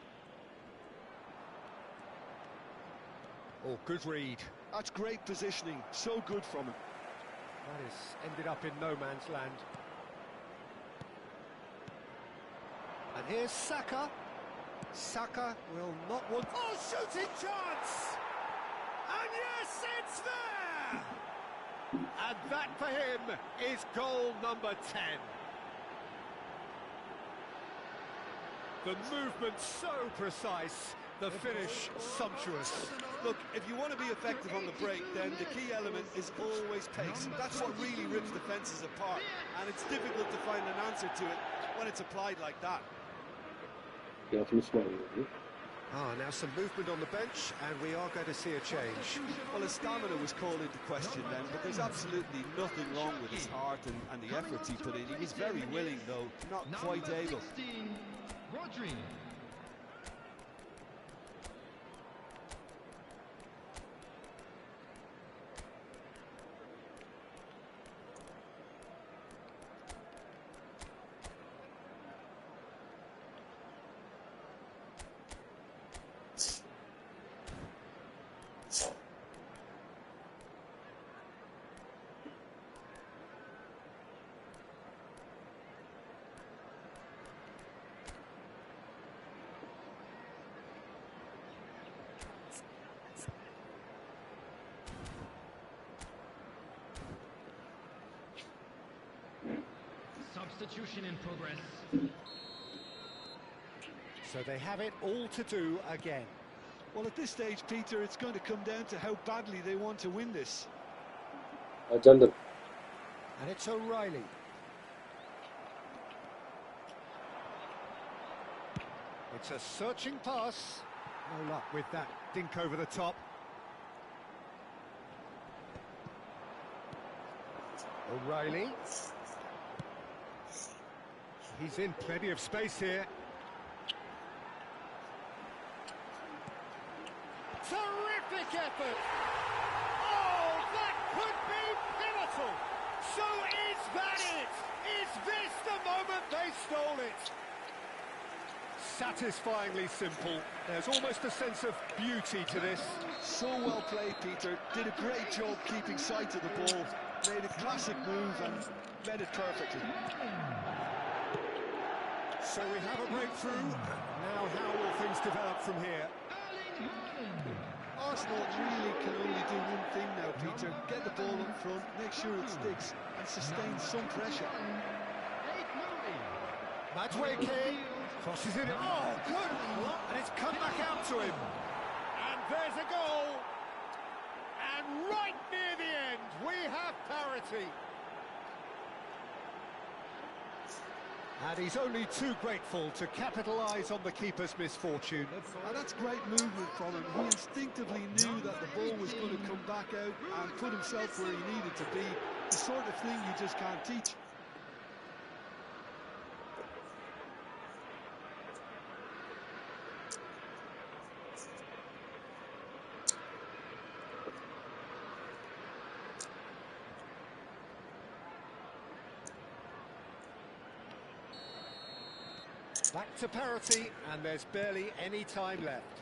Speaker 3: Oh, good read.
Speaker 4: That's great positioning, so good from him.
Speaker 3: That is ended up in no man's land. And here's Saka. Saka will not want... Oh, shooting chance! And yes, it's there! And that for him is goal number 10. The movement so precise, the finish sumptuous.
Speaker 4: Look, if you want to be effective on the break, then the key element is always pace. That's what really rips defences apart, and it's difficult to find an answer to it when it's applied like that.
Speaker 3: Now some movement on the bench, and we are going to see a change.
Speaker 4: Well, his stamina was called into question then, but there's absolutely nothing wrong with his heart and the efforts he put in. He was very willing, though, not quite able.
Speaker 5: Rodri. Substitution in progress.
Speaker 3: So they have it all to do again.
Speaker 4: Well, at this stage, Peter, it's going to come down to how badly they want to win this.
Speaker 3: And it's O'Reilly. It's a searching pass. No luck with that dink over the top. O'Reilly. He's in plenty of space here. Terrific effort! Oh, that could be pivotal! So is that it? Is this the moment they stole it? Satisfyingly simple. There's almost a sense of beauty to this.
Speaker 4: So well played, Peter. Did a great job keeping sight of the ball. Made a classic move and read it perfectly.
Speaker 3: So we have a breakthrough. Now how will things develop from here?
Speaker 4: Arsenal really can only do one thing now, Peter. Get the ball up front, make sure it sticks, and sustain some pressure.
Speaker 3: Madueke crosses it. Oh, good! And it's come back out to him. And there's a goal. And right near the end, we have parity. And he's only too grateful to capitalise on the keeper's misfortune.
Speaker 4: And that's great movement from him. He instinctively knew that the ball was going to come back out and put himself where he needed to be. The sort of thing you just can't teach.
Speaker 3: Back to parity, and there's barely any time left.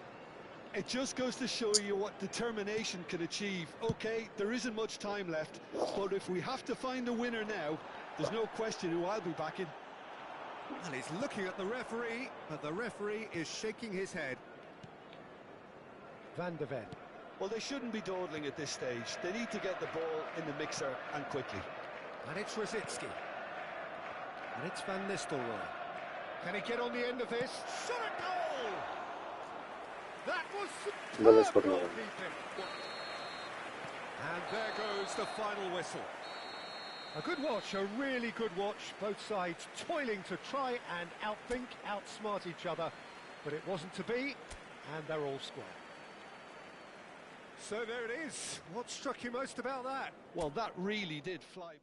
Speaker 4: It just goes to show you what determination can achieve. Okay, there isn't much time left, but if we have to find a winner now, there's no question who I'll be backing.
Speaker 3: And he's looking at the referee, but the referee is shaking his head. Van de Ven.
Speaker 4: Well, they shouldn't be dawdling at this stage. They need to get the ball in the mixer and quickly.
Speaker 3: And it's Rosicki. And it's Van Nistelrooy. Can he get on the end of this? Shot at goal! That was superb goalkeeping. And there goes the final whistle. A good watch, a really good watch. Both sides toiling to try and outthink, outsmart each other. But it wasn't to be, and they're all square. So there it is. What struck you most about that?
Speaker 4: Well, that really did fly.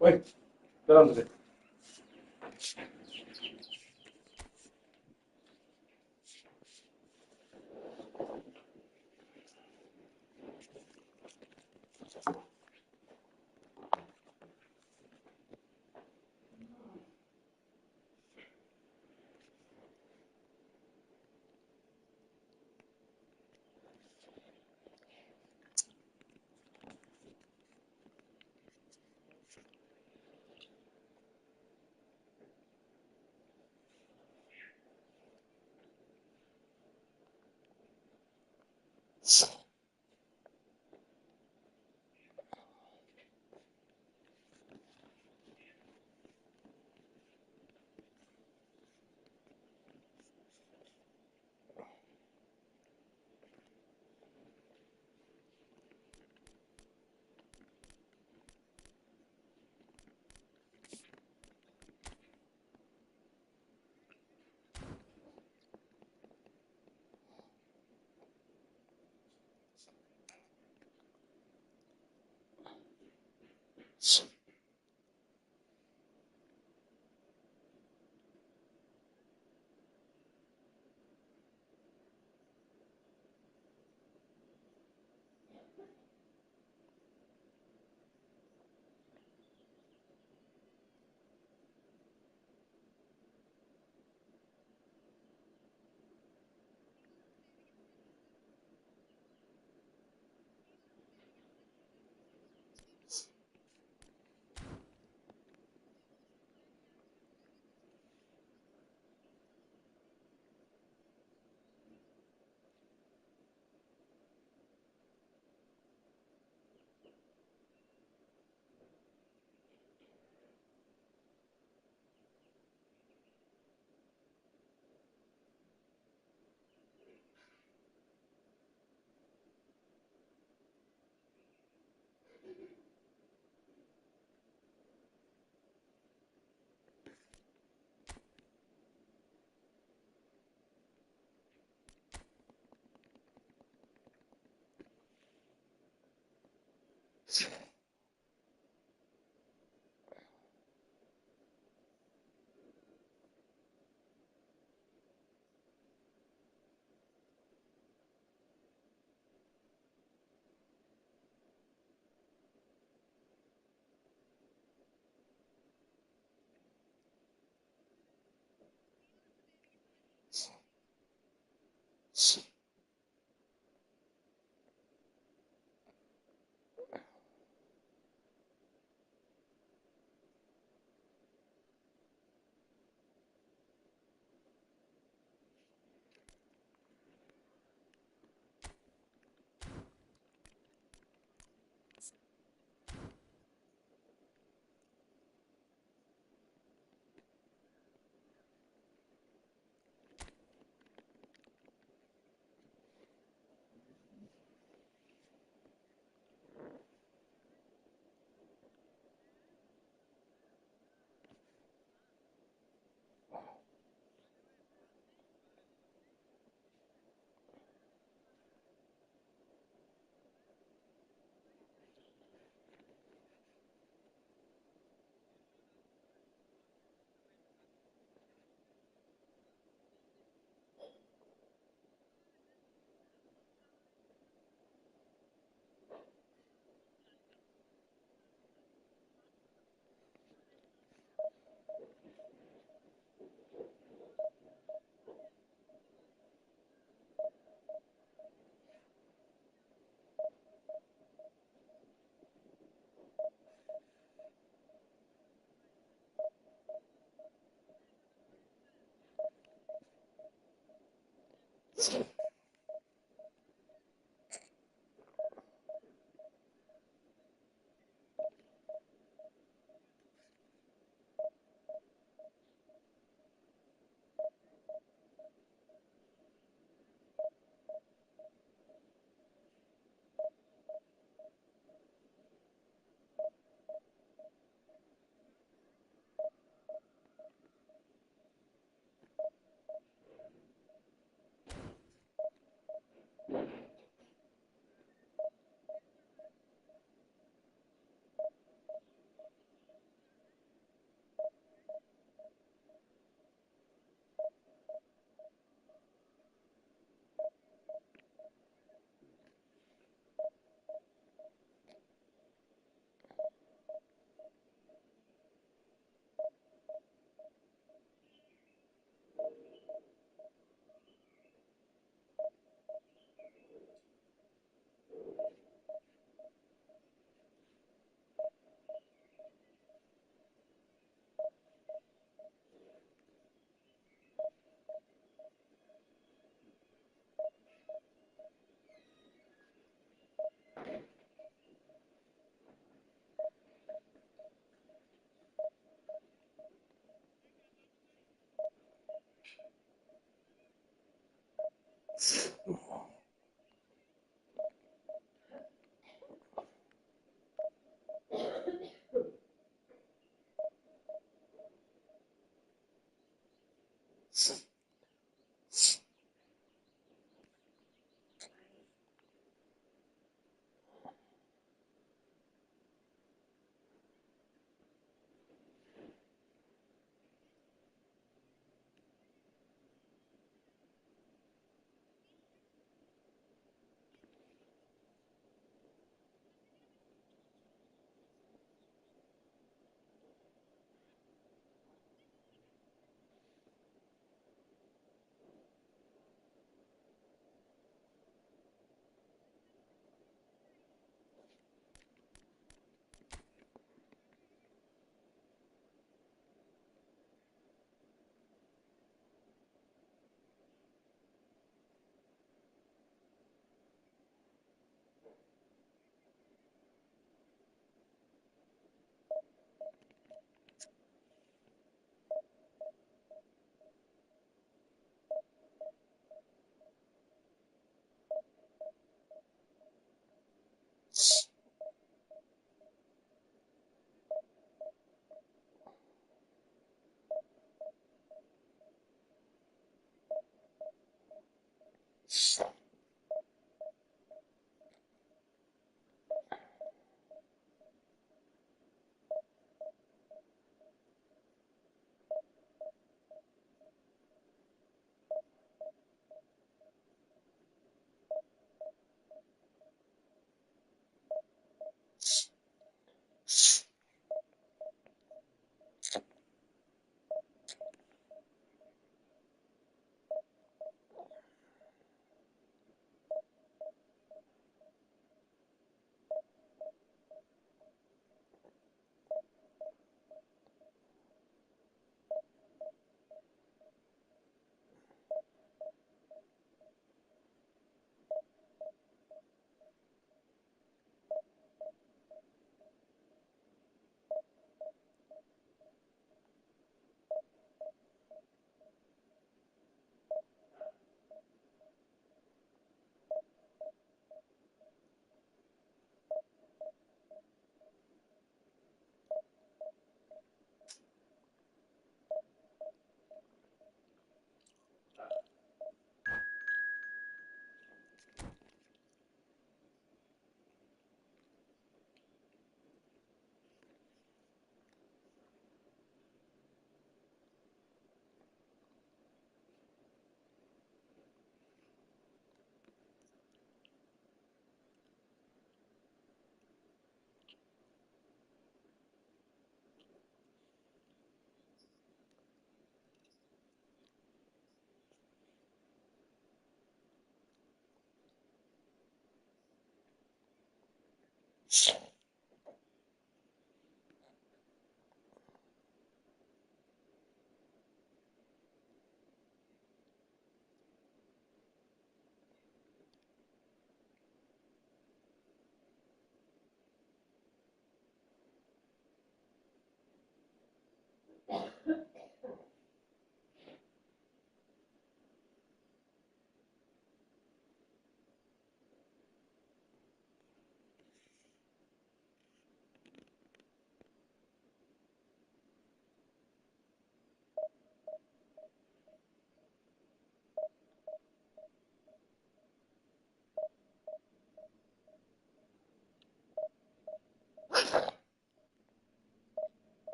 Speaker 1: Oi, grande.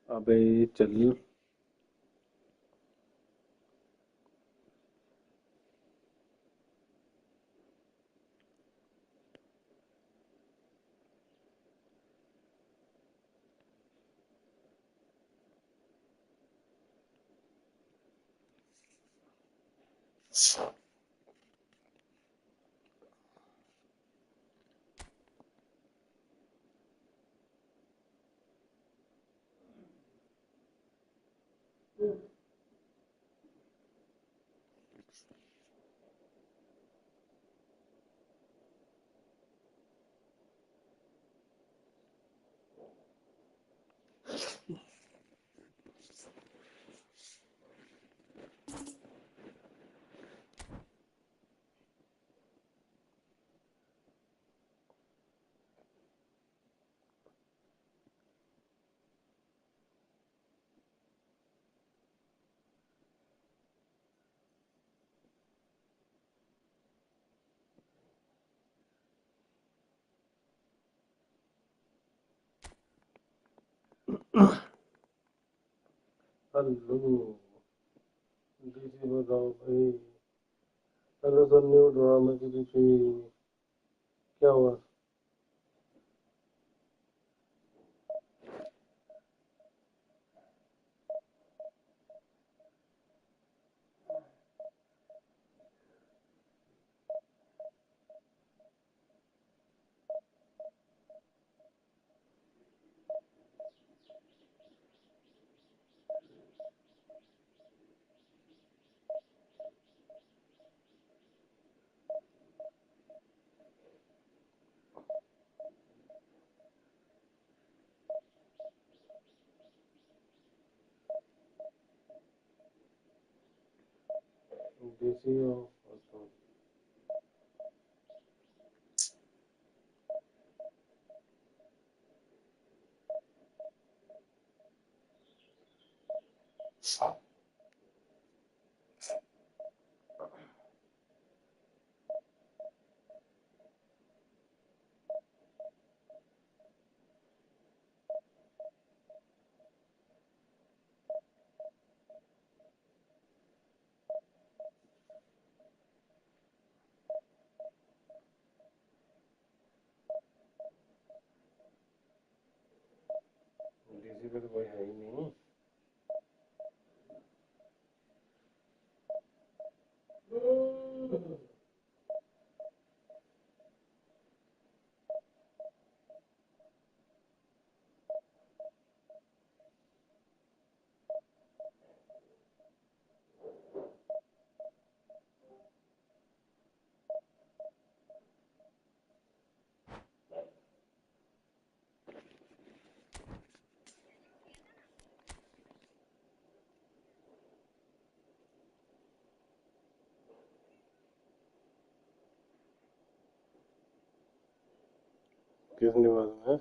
Speaker 1: अबे चल। Hello DC बताओ भाई। Hello sir, new drama की DC क्या हुआ? DC of DC पे तो कोई है ही नहीं। किसने मालूम है?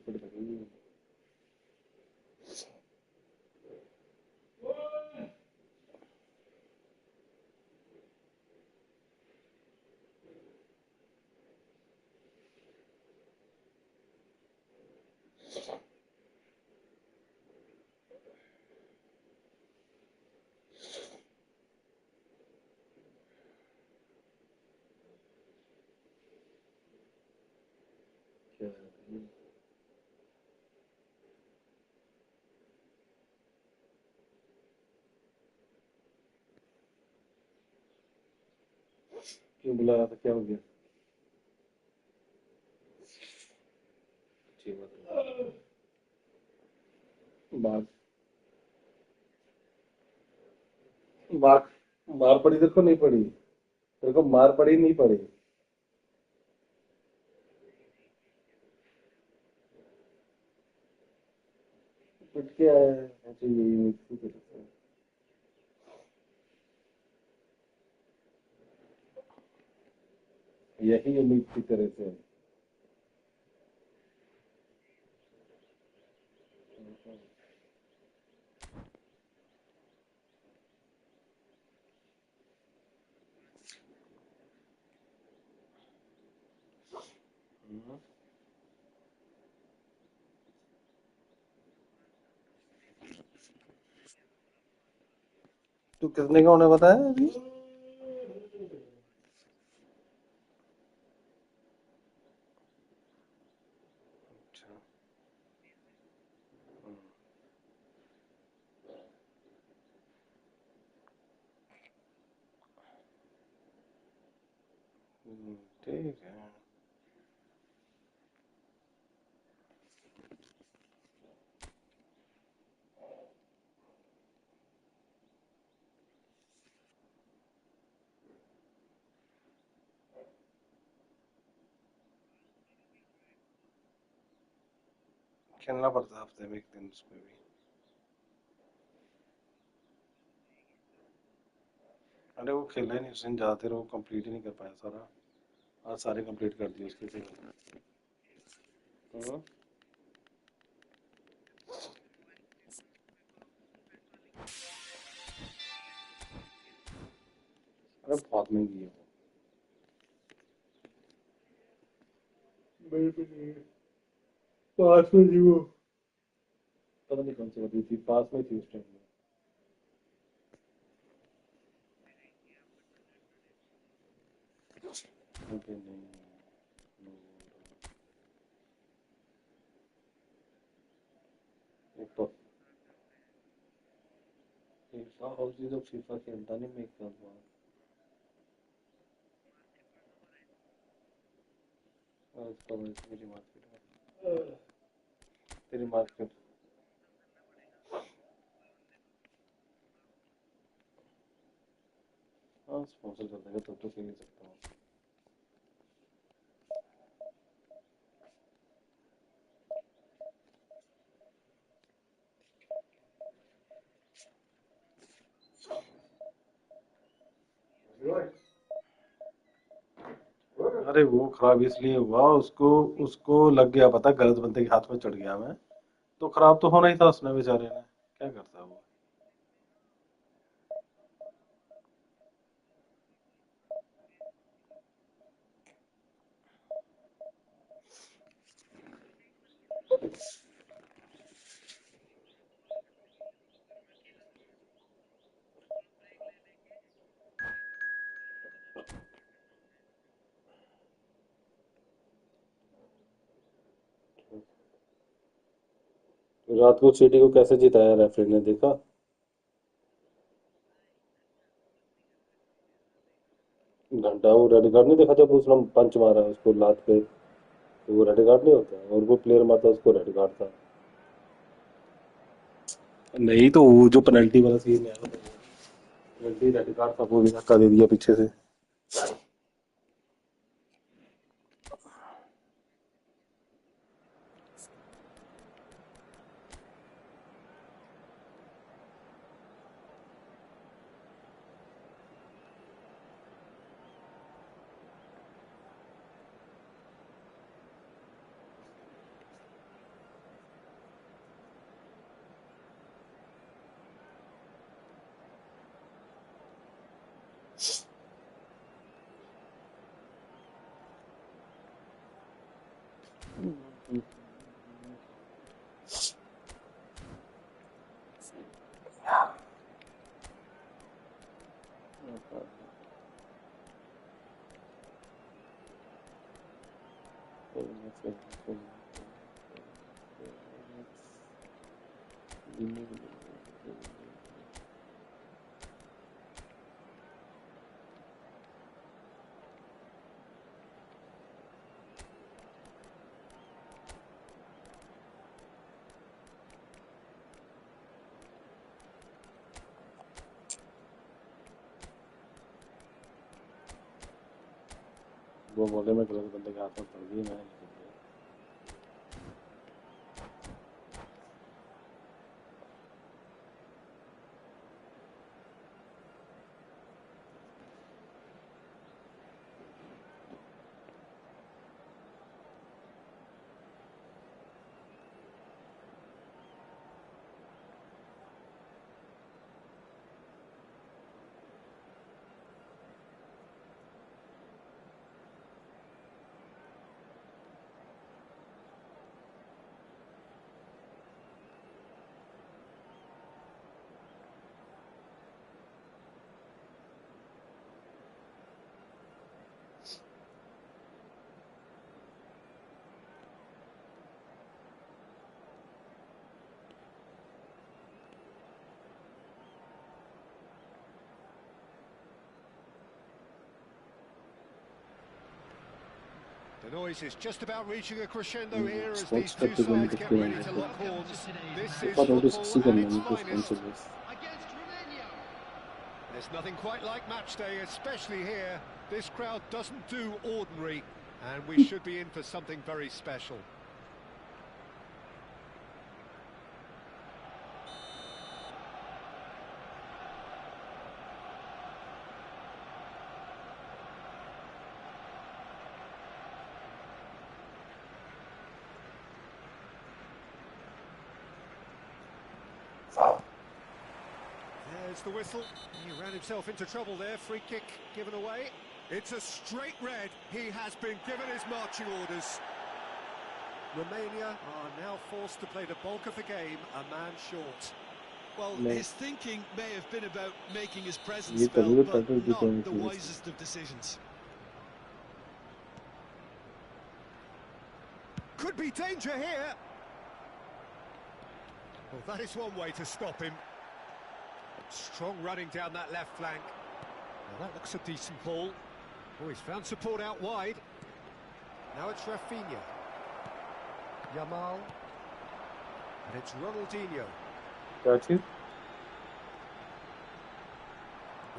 Speaker 1: पड़ी लगी। क्यों बुलाया था, क्या हो गया? अच्छी बात है। मार मार मार पड़ी तेरे को, नहीं पड़ी? तेरे को मार पड़ी नहीं पड़ी? पिट के आया है ऐसे, यही उम्मीद थी तेरे से। यही उम्मीद थी तेरे से। तू कितने का होने बताया अभी? अच्छा। ठीक है। खेलना पड़ता है हफ्ते में एक दिन उसमें भी। अरे वो खेला ही नहीं उस दिन, ज्यादा देर वो कंप्लीट ही नहीं कर पाया सारा। आज सारे कंप्लीट कर दिए उसके से। हाँ? अरे बहुत महंगी है वो। मेरे पे नहीं है। पास में थी वो, पता नहीं कौन सी वाली थी, पास में थी उस टाइम में। ओके, नहीं। एक तो फीफा हाउस तो फीफा खेलता नहीं मैं एक साल बाद। उसका वजह मेरी मार्केट में, तेरी मार्केट। हाँ, स्पॉन्सर कर देगा तब तो खेल ही सकता हूँ। अरे वो खराब इसलिए हुआ, उसको उसको लग गया पता, गलत बंदे के हाथ में चढ़ गया मैं। तो खराब तो होना ही था उसने, बेचारे ने क्या करता वो। रात को चीटी को कैसे जिताया रेफरी ने, देखा? घंटा वो रेड कार्ड नहीं देखा जब उसने पंच मारा उसको लात पे? तो वो रेड कार्ड नहीं होता, और वो प्लेयर मारता उसको रेड कार्ड था। नहीं तो वो जो पेनल्टी वाला सीन है, पेनल्टी रेड कार्ड था, वो भी धक्का दे दिया पीछे से। वो बोले मैं गलत बंदे के हाथ में पड़ गई मैं
Speaker 3: The noise is just about reaching a crescendo here as these two sides get ready to lock horns. This is football at its finest. There's nothing quite like match day, especially here. This crowd doesn't do ordinary, and we should be in for something very special. There's the whistle. He ran himself into trouble there. Free kick given away. It's a straight red. He has been given his marching orders. Romania are now forced to play the bulk of the game a man short.
Speaker 4: Well, his thinking may have been about making his presence felt, but not the wisest of decisions.
Speaker 3: Could be danger here. Well, that is one way to stop him. Strong running down that left flank. Now that looks a decent ball. Oh, he's found support out wide. Now it's Rafinha. Yamal. And it's Ronaldinho.
Speaker 1: Got you.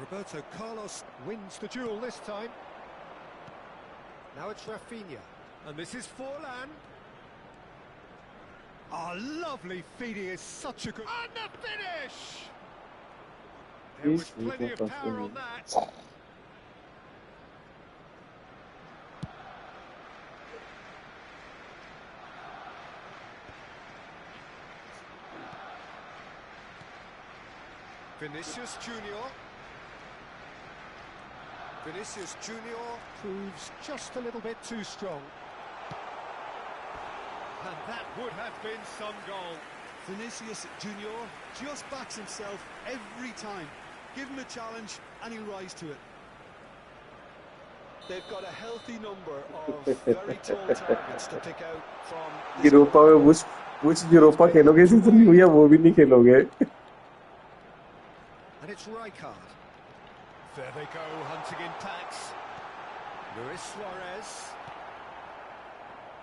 Speaker 3: Roberto Carlos wins the duel this time. Now it's Rafinha. And this is Forlan. Oh, lovely feed. He is such a good... And the finish! There was plenty of power on that. Vinicius Junior. Vinicius Junior proves just a little bit too strong. And that would have been some goal.
Speaker 4: Vinicius Junior just backs himself every time. Give him a challenge and he'll rise to it. They've got a healthy number of very tall targets to pick out from.
Speaker 1: Europa में कुछ Europa खेलोगे जितनी हुई है वो भी नहीं खेलोगे.
Speaker 3: And it's Rijkaard. There they go, hunting in packs. Luis Suarez.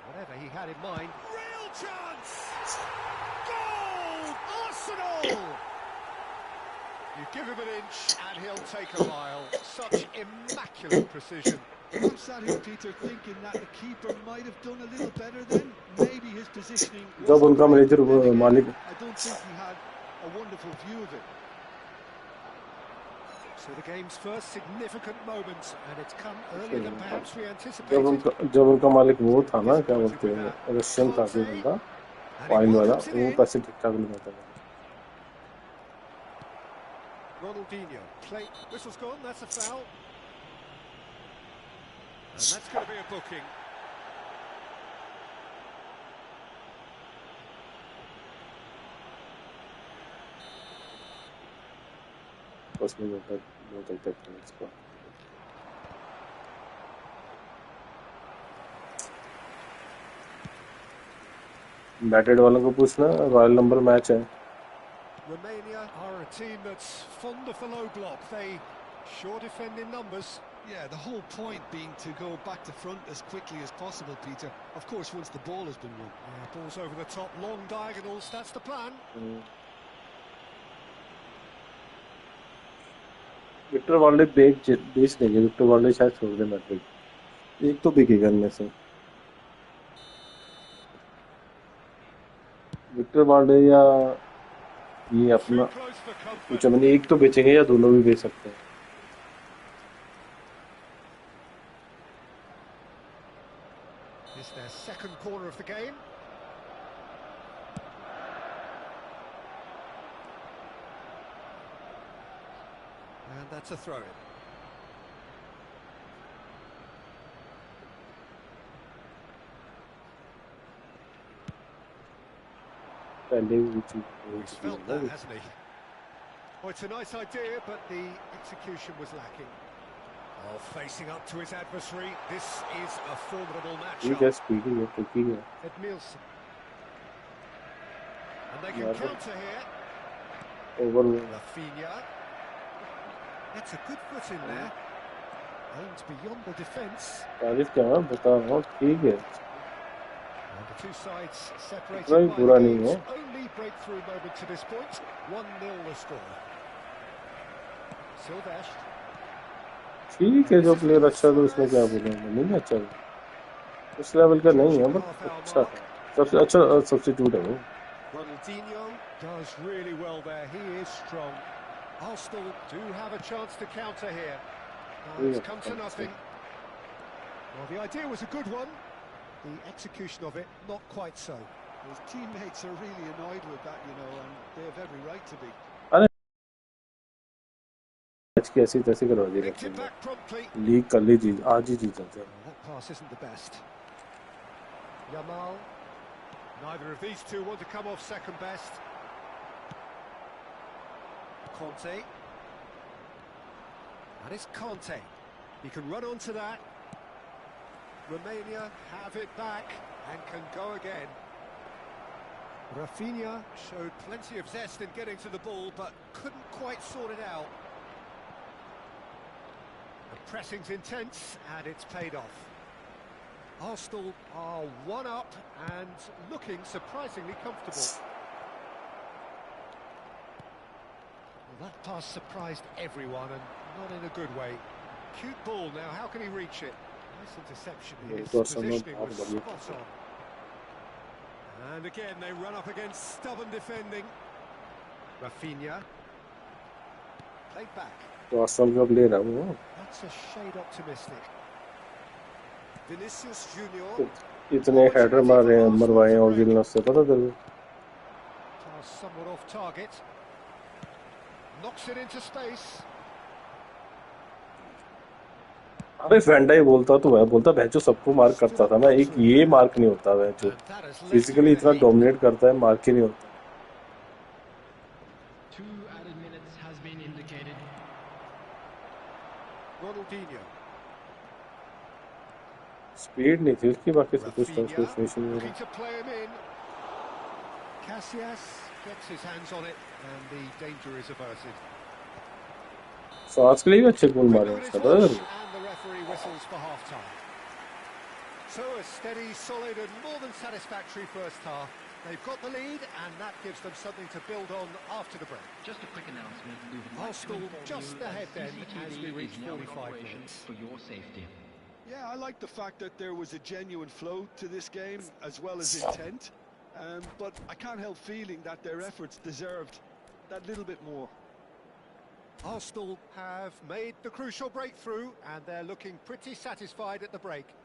Speaker 3: Whatever he had in mind. Real chance! Goal! Arsenal! You give him an inch and he'll take a mile. Such immaculate precision.
Speaker 4: I'm sat here, Peter, thinking that the keeper might have done a little better then. Maybe his positioning wasn't right. I don't think he had a wonderful view of it.
Speaker 3: So the game's first significant moment, and it's come earlier than perhaps we anticipated.
Speaker 1: जब उनका मालिक वो था ना क्या बोलते हैं Russian था जो बंदा वाइन वाला वो पैसे ठीक ठाक नहीं होता था.
Speaker 3: Ronaldinho, play, whistle's gone, that's a foul. And that's going to be a booking.
Speaker 1: После вот опять принципа. Batted वालों को पूछना, रॉयल नंबर मैच है।
Speaker 3: Romania are a team that's fond of the low block. They sure defend in numbers.
Speaker 4: Yeah, the whole point being to go back to front as quickly as possible, Peter. Of course, once the ball has been won.
Speaker 3: Yeah, balls over the top, long diagonals, that's the plan.
Speaker 1: Victor वाले बेच देंगे, Victor वाले शायद छोड़ दे Madrid, एक तो बिकेगा इनमें से, विक्टर वाले या ये अपना
Speaker 3: Too close for comfort.
Speaker 1: कुछ, मैंने एक तो बेचेंगे या दोनों भी बेच सकते हैं।
Speaker 3: It's their second corner of the game. And that's a throw-in.
Speaker 1: पहले भी
Speaker 3: He's felt that, hasn't he? Well, it's a nice idea, but the execution was lacking. Oh, facing up to his adversary, this is a formidable
Speaker 1: ठीक है,
Speaker 3: matchup.
Speaker 1: Speedy है, tricky है।
Speaker 3: Edmilson. And they can counter here.
Speaker 1: Over
Speaker 3: Rafinha. That's a good foot in there. Aimed beyond the defence.
Speaker 1: तारीफ क्या है बता रहा हूँ, ठीक है,
Speaker 3: And the two sides separated
Speaker 1: इतना भी
Speaker 3: by
Speaker 1: बुरा
Speaker 3: the
Speaker 1: नहीं है।
Speaker 3: game's only breakthrough moment to this point. 1-0 the score. Silvestre.
Speaker 1: ठीक है, जो प्लेयर अच्छा तो उसमें क्या बोलूँगा, नहीं अच्छा उस लेवल का नहीं है, बट अच्छा है, सबसे अच्छा सब्स्टिट्यूट है वो।
Speaker 3: Ronaldinho does really well there. He is strong. Arsenal do have a chance to counter here. It's come to nothing. Well, the idea was a good one. The execution of it, not quite so.
Speaker 4: His teammates are really annoyed with that, you know, and they have every right to be.
Speaker 1: Match की ऐसी तैसी करवा दी
Speaker 3: Picked it back promptly.
Speaker 1: League कल ही जीत, आज ही जीता था।
Speaker 3: That pass isn't the best. Yamal. Neither of these two want to come off second best. Conte. And it's Conte. He can run onto that. Romania have it back and can go again. Rafinha showed plenty of zest in getting to the ball, but couldn't quite sort it out. The pressing's intense, and it's paid off. Arsenal are one up and looking surprisingly comfortable. Well, that pass surprised everyone, and not in a good way. Cute ball now, how can he reach it? Nice interception, his positioning was spot on. And again, they run up against stubborn defending. Rafinha. Played back.
Speaker 1: तो Arsenal का player है वो।
Speaker 3: That's a shade optimistic. Vinicius Junior.
Speaker 1: इतने header मारे हैं, मरवाए हैं और गिलनस से, पता तेरे को?
Speaker 3: Pass somewhat off target. Knocks it into space.
Speaker 1: अबे फैंडाई बोलता तो मैं बोलता भैंचो सबको मार्क करता था मैं, एक ये मार्क नहीं होता भैंचो, फिजिकली इतना डोमिनेट करता है, मार्क ही नहीं होता।
Speaker 5: 2 added minutes has been indicated.
Speaker 3: Ronaldinho.
Speaker 1: Speed नहीं थी उसकी, बाकी सब कुछ था, उसको
Speaker 3: Rafinha
Speaker 1: finishing
Speaker 3: looking to play him in. Casillas gets his hands on it, and the danger is averted.
Speaker 1: France के लिए भी अच्छे गोल मारे हैं उसका, पता है?
Speaker 3: And the referee whistles for half-time. So a steady, solid and more than satisfactory first half. They've got the lead and that gives them something to build on after the break.
Speaker 5: Just a quick announcement. We would like to
Speaker 3: Arsenal
Speaker 5: inform
Speaker 3: just
Speaker 5: you
Speaker 3: ahead
Speaker 5: that
Speaker 3: then as we
Speaker 5: CCTV
Speaker 3: reach
Speaker 5: is now in
Speaker 3: 45
Speaker 5: operation
Speaker 3: minutes.
Speaker 5: for your safety.
Speaker 4: Yeah, I like the fact that there was a genuine flow to this game as well as intent. But I can't help feeling that their efforts deserved that little bit more.
Speaker 3: Arsenal have made the crucial breakthrough and they're looking pretty satisfied at the break.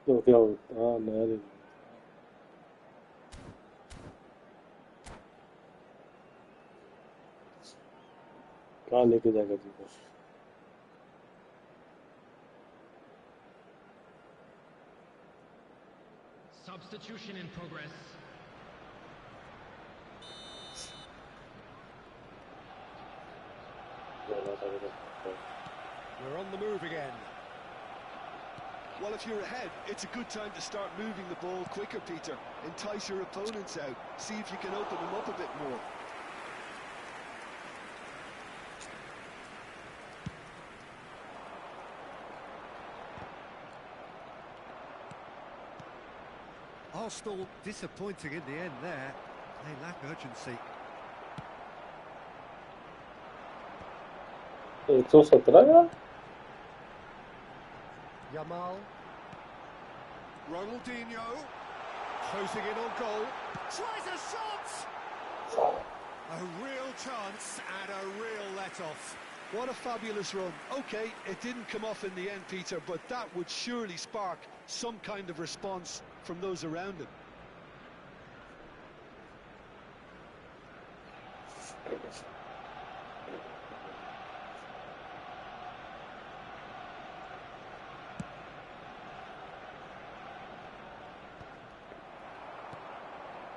Speaker 1: तो क्या होता? हाँ नया दे कहाँ लेके जाएगा तुझको?
Speaker 5: Substitution in progress.
Speaker 3: We're on the move again.
Speaker 4: Well, if you're ahead, it's a good time to start moving the ball quicker, Peter. Entice your opponents out. See if you can open them up a bit more.
Speaker 3: Arsenal disappointing in the end there. They lack urgency.
Speaker 1: 117 यार
Speaker 3: Yamal. Ronaldinho. Closing in on goal. Tries a shot! A real chance and a real let-off.
Speaker 4: What a fabulous run. OK, it didn't come off in the end, Peter, but that would surely spark some kind of response from those around him.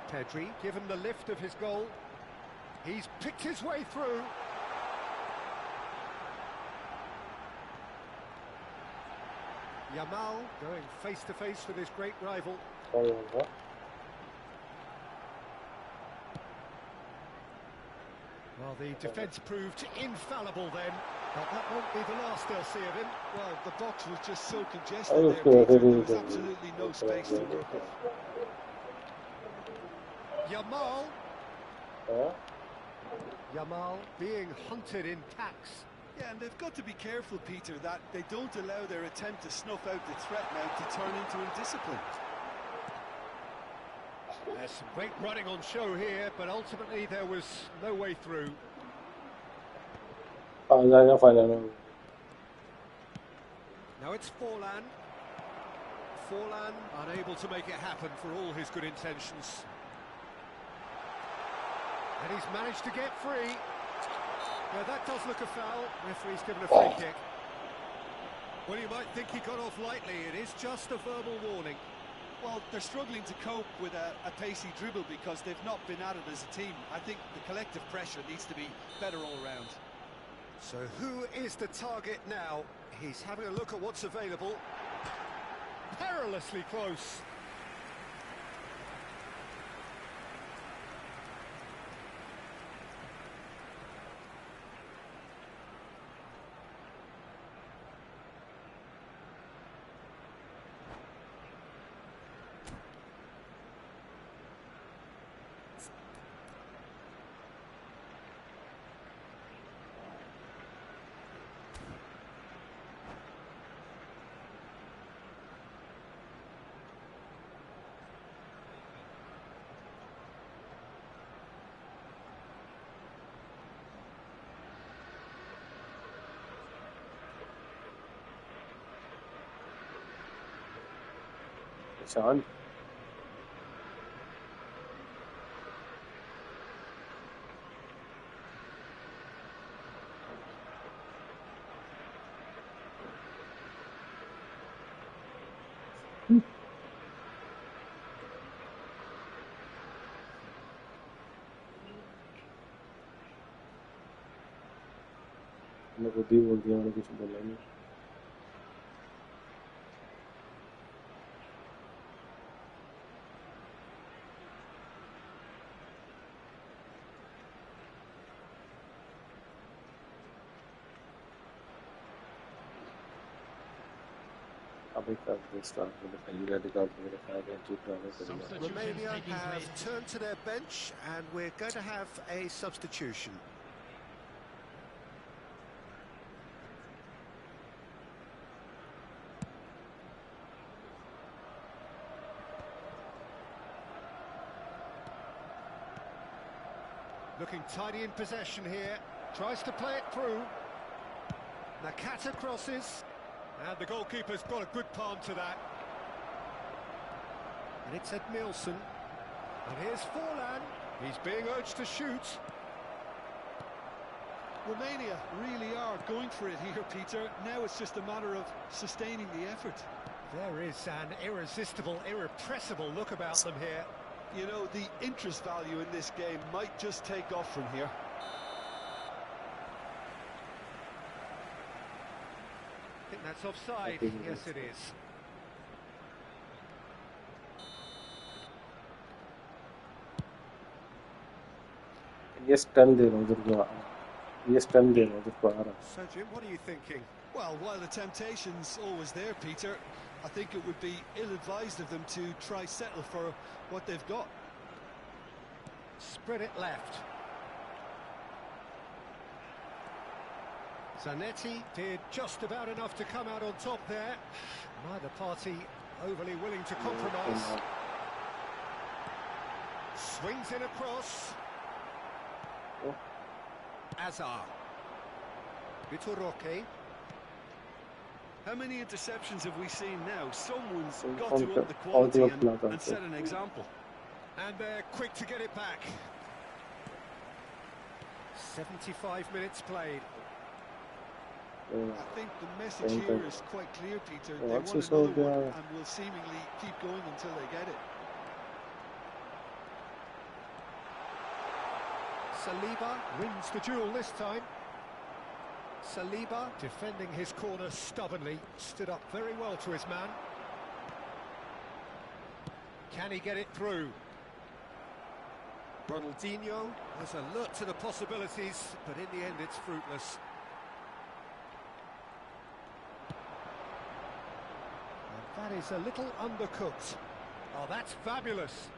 Speaker 3: Pedri, given the lift of his goal. He's picked his way through. Yamal going face-to-face with his great rival. Well, the defence proved infallible then, but that won't be the last they'll see of him.
Speaker 4: Well, the box was just so congested there, Peter. There was absolutely no space to work with.
Speaker 3: Yamal. Yamal being hunted in packs.
Speaker 4: Yeah, and they've got to be careful, Peter, that they don't allow their attempt to snuff out the threat now to turn into indiscipline.
Speaker 3: There's some great running on show here, but ultimately there was no way through. Now it's Forlan. Forlan unable to make it happen for all his good intentions. And he's managed to get free. Now that does look a foul. Referee's given a free kick. Well, you might think he got off lightly. It is just a verbal warning.
Speaker 4: Well, they're struggling to cope with a pacey dribble because they've not been at it as a team. I think the collective pressure needs to be better all around.
Speaker 3: So who is the target now? He's having a look at what's available. Perilously close.
Speaker 1: Sean. मैं खुद ही बोल दिया मैंने कुछ बोला नहीं
Speaker 3: Romania have turned to their bench and we're going to have a substitution. Looking tidy in possession here, tries to play it through. Nakata crosses, and the goalkeeper's got a good palm to that. And it's Ed Nielsen. And here's Forlan. He's being urged to shoot.
Speaker 4: Romania really are going for it here, Peter. Now it's just a matter of sustaining the effort.
Speaker 3: There is an irresistible, irrepressible look about them here.
Speaker 4: You know, the interest value in this game might just take off from here.
Speaker 3: I think that's offside. Yes, it is.
Speaker 1: ये stun दे रहा हूँ उधर को, ये stun दे रहा हूँ उधर को आ रहा।
Speaker 3: So, Jim, what are you thinking?
Speaker 4: Well, while the temptation's always there, Peter, I think it would be ill-advised of them to try settle for what they've got.
Speaker 3: Spread it left. Zanetti did just about enough to come out on top there. Neither party overly willing to compromise. Swings in across. Azar. Vitor Roque.
Speaker 4: How many interceptions have we seen now? Someone's got to up the quality and set an example.
Speaker 3: And they're quick to get it back. 75 minutes played.
Speaker 4: I think the message here is quite clear, Peter. They want another one and will seemingly keep going until they get it.
Speaker 3: Saliba wins the duel this time. Saliba defending his corner stubbornly, stood up very well to his man. Can he get it through? Ronaldinho has alert to the possibilities, but in the end it's fruitless. And that is a little undercooked. Oh, that's fabulous.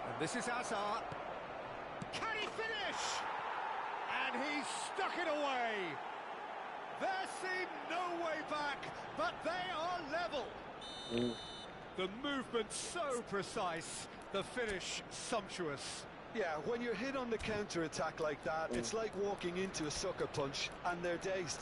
Speaker 3: And this is Azar. Can he finish? And he's stuck it away. There seemed no way back, but they are level. The movement so precise, the finish sumptuous.
Speaker 4: Yeah, when you're hit on the counter-attack like that, it's like walking into a sucker punch, and they're dazed.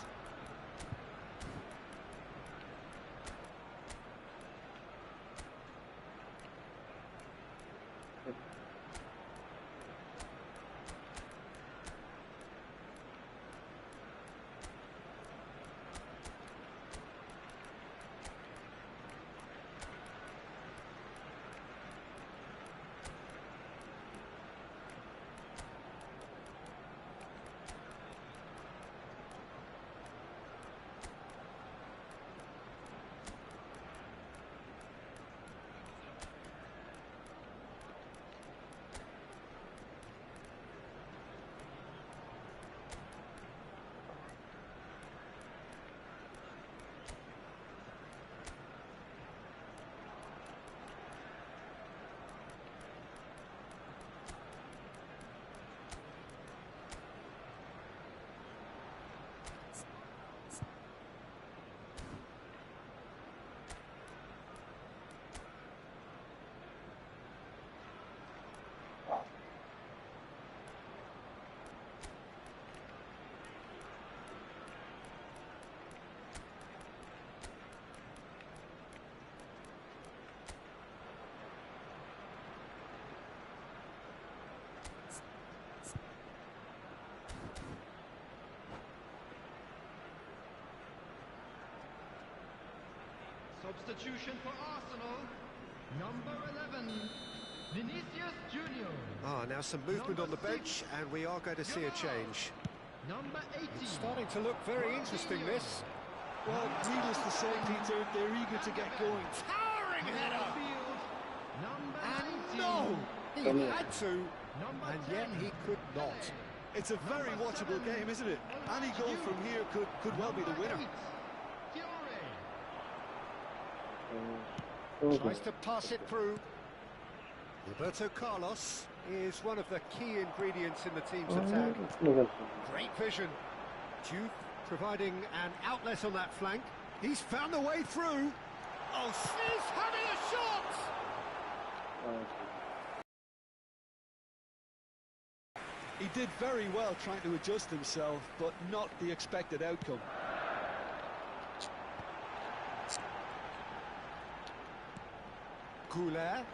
Speaker 5: Substitution for Arsenal, number 11, Vinicius Junior.
Speaker 3: Now some movement on the bench, and we are going to see a change.
Speaker 5: Number 18.
Speaker 3: It's starting to look very interesting, this.
Speaker 4: Well, needless to say, Peter, they're eager to get going.
Speaker 3: Towering header!
Speaker 5: Number
Speaker 3: And
Speaker 5: 19.
Speaker 3: no! He had to, and yet he could not.
Speaker 4: It's a very watchable game, isn't it? Any goal from here could well be the winner.
Speaker 3: Tries to pass it through. Roberto Carlos is one of the key ingredients in the team's attack. Great vision. Duke providing an outlet on that flank. He's found the way through. Oh, he's having a shot!
Speaker 4: He did very well trying to adjust himself, but not the expected outcome.
Speaker 3: Goulet.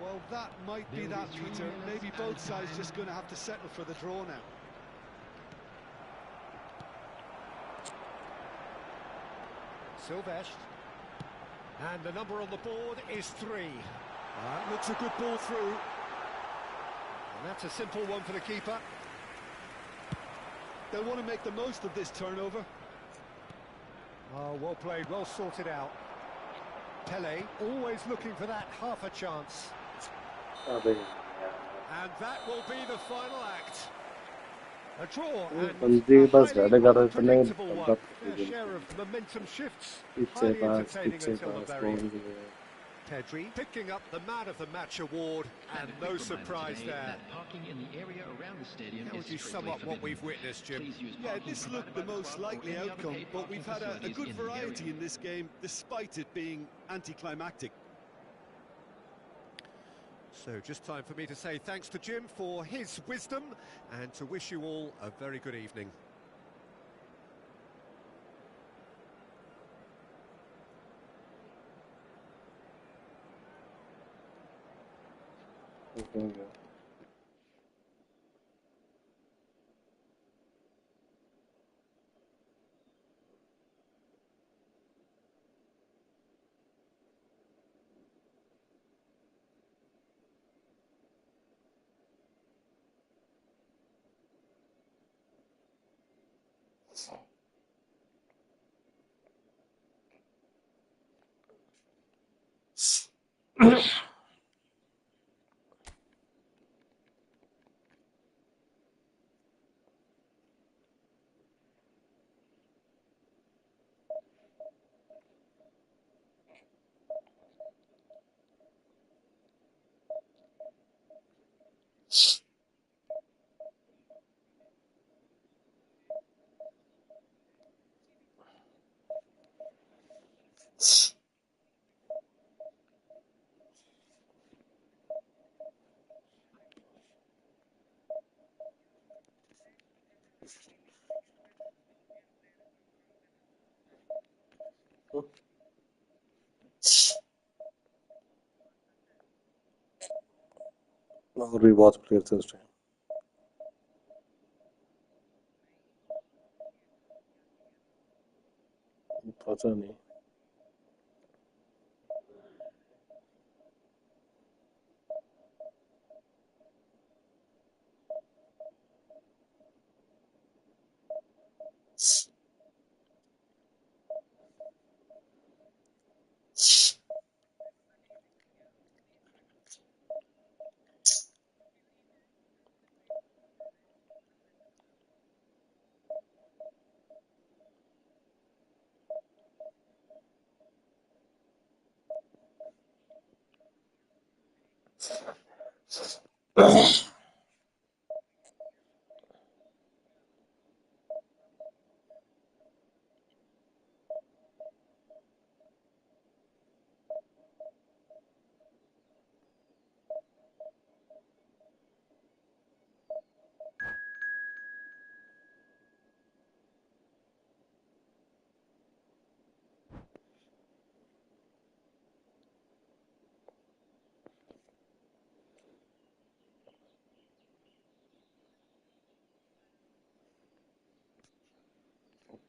Speaker 4: Well, that might be that, Peter. Maybe both sides just going to have to settle for the draw now.
Speaker 3: Silvestre. And the number on the board is 3. That looks a good ball through. And that's a simple one for the keeper.
Speaker 4: They'll want to make the most of this turnover.
Speaker 3: Oh, well played, well sorted out. Pele always looking for that half a chance.
Speaker 1: अबे
Speaker 3: And that will be the final act. A draw
Speaker 1: बंदे
Speaker 3: and a
Speaker 1: बस
Speaker 3: highly
Speaker 1: गाड़े कर रहे थे
Speaker 3: unpredictable
Speaker 1: नहीं
Speaker 3: one. Their share of momentum shifts. Highly entertaining until the very end. Pedri picking up the Man of the Match award, and no surprise there.
Speaker 5: Parking in the area around the stadium
Speaker 3: How would you sum up what we've witnessed, Jim?
Speaker 4: Yeah, this looked the most likely outcome, but we've had a good variety in this game, despite it being anticlimactic.
Speaker 3: So just time for me to say thanks to Jim for his wisdom and to wish you all a very good evening.
Speaker 1: और भी बहुत players हैं उस time पता नहीं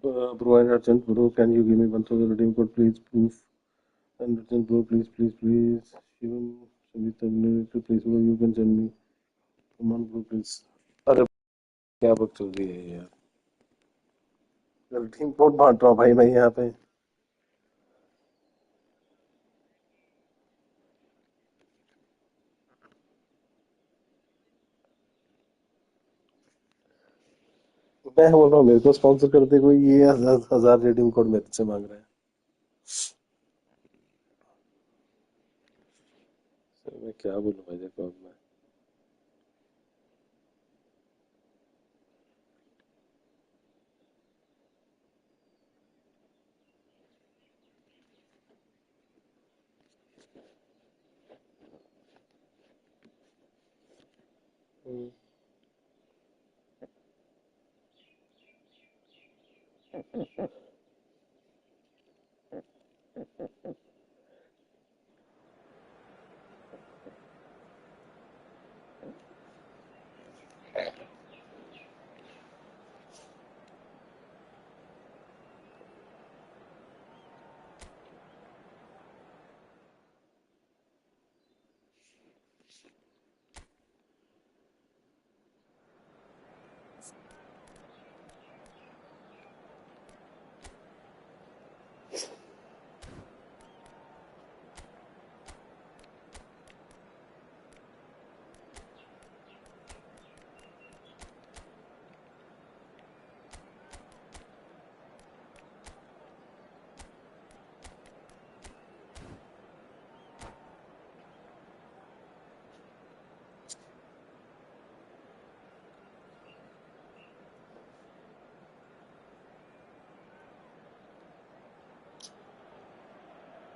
Speaker 1: bro and urgent bro can you give me 1000 redeem code please proof and urgent bro please Shivam Samita please bro you can send me come on bro please अरे क्या बक चल रही है यार redeem code बांट रहा हूँ भाई मैं यहाँ पे मैं बोल रहा हूँ मेरे को स्पॉन्सर करते कोई ये 1000 redeem code मेरे से मांग रहा है मैं क्या बोलूं भाई देखो अब मैं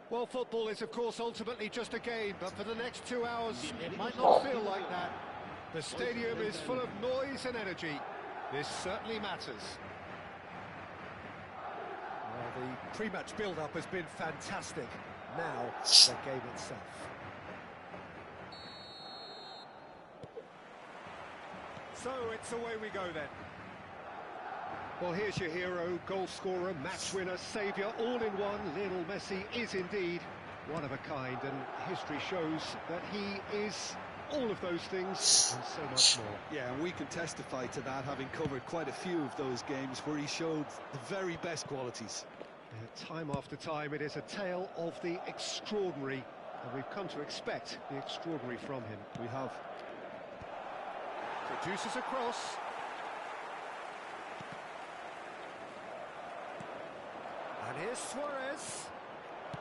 Speaker 3: Well, football is, of course, ultimately just a game, but for the next 2 hours, it might not feel like that. The stadium is full of noise and energy. This certainly matters. Well, the pre-match build-up has been fantastic. Now, the game itself. So, it's away we go then. Well, here's your hero, goal scorer, match winner, saviour, all in one. Lionel Messi is indeed one of a kind, and history shows that he is all of those things and so much more.
Speaker 4: Yeah, and we can testify to that, having covered quite a few of those games where he showed the very best qualities.
Speaker 3: Time after time, it is a tale of the extraordinary, and we've come to expect the extraordinary from him.
Speaker 4: We have.
Speaker 3: Produces a cross. And here's Suarez.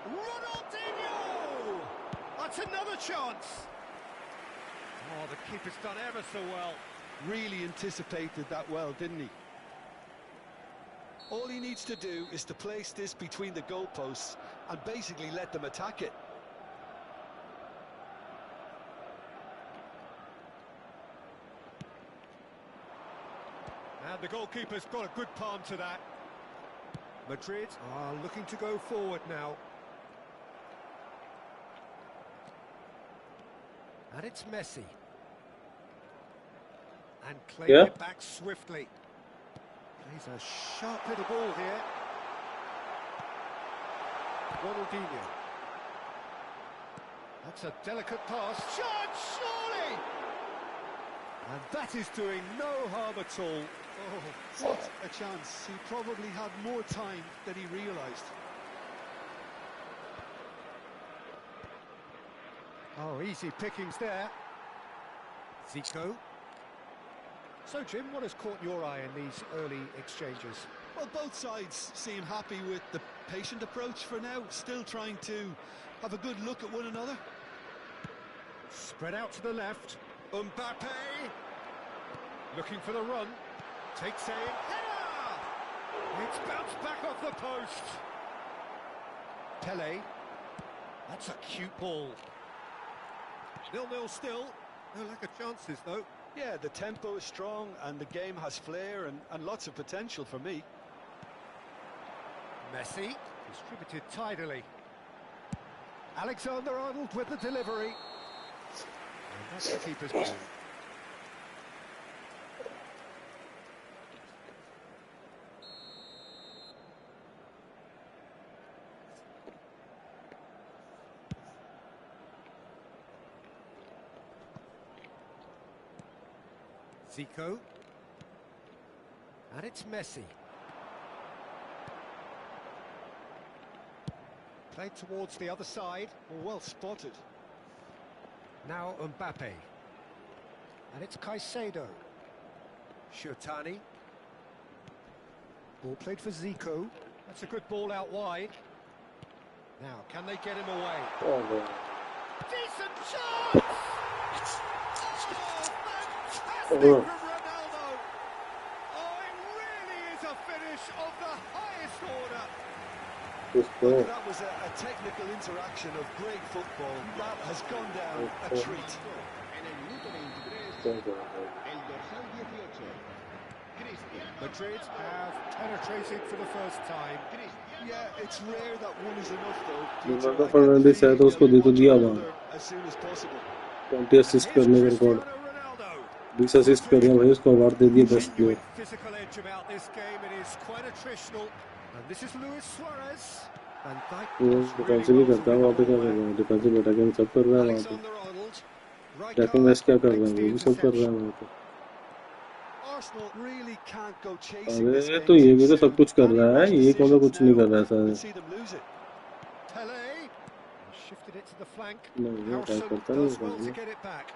Speaker 3: Ronaldinho! That's another chance. Oh, the keeper's done ever so well.
Speaker 4: Really anticipated that well, didn't he? All he needs to do is to place this between the goalposts and basically let them attack it.
Speaker 3: And the goalkeeper's got a good palm to that. Madrid are looking to go forward now. And it's Messi. And claimed it back swiftly. He's a sharp little ball here. Ronaldinho. That's a delicate pass. Chance, surely! And that is doing no harm at all.
Speaker 4: Oh, what a chance. He probably had more time than he realised.
Speaker 3: Oh, easy pickings there. Zico. So, Jim, what has caught your eye in these early exchanges?
Speaker 4: Well, both sides seem happy with the patient approach for now, still trying to have a good look at one another.
Speaker 3: Spread out to the left. Mbappe. Looking for the run. Takes aim. Header! It's bounced back off the post. Pele. That's a cute ball. 0-0 still. No lack of chances, though.
Speaker 4: Yeah, the tempo is strong and the game has flair and lots of potential for me.
Speaker 3: Messi, distributed tidily. Alexander-Arnold with the delivery. And that's the keeper's ball. Zico. And it's Messi. Played towards the other side.
Speaker 4: Well spotted.
Speaker 3: Now Mbappe. And it's Caicedo. Shirtani. Ball played for Zico. That's a good ball out wide. Now, can they get him away? Decent chance! From Ronaldo. Oh, it really is a finish of the highest order.
Speaker 4: Well, that was a technical interaction of great football. That has gone down a treat.
Speaker 3: Madrid have penetrated for the first time.
Speaker 4: Yeah, it's rare that one is enough though.
Speaker 1: Ronaldo Fernandes है तो उसको दे तो दिया वहाँ
Speaker 4: As soon as possible.
Speaker 1: 20 assist करने का record 20 assist कर दिया भाई उसको अवार्ड दे दिया best player
Speaker 3: Physical edge about this game. It is quite attritional. And this is Luis Suarez. Van Dijk.
Speaker 1: वो डिफेंसिव भी करता है वहाँ पे क्या कर रहा है डिफेंसिव अटैकिंग सब कर रहा है वहाँ पे अटैकिंग मैच क्या कर रहा है वो भी सब कर रहा है वहाँ पे
Speaker 4: Arsenal really can't go chasing.
Speaker 1: अरे तो ये भी तो सब कुछ कर रहा है ये कौन सा कुछ नहीं कर रहा है sir
Speaker 3: Pele shifted it to the flank.
Speaker 1: नहीं ये अटैक
Speaker 3: Harrison
Speaker 1: करता
Speaker 3: does
Speaker 1: नहीं
Speaker 3: well to
Speaker 1: करता
Speaker 3: get it back.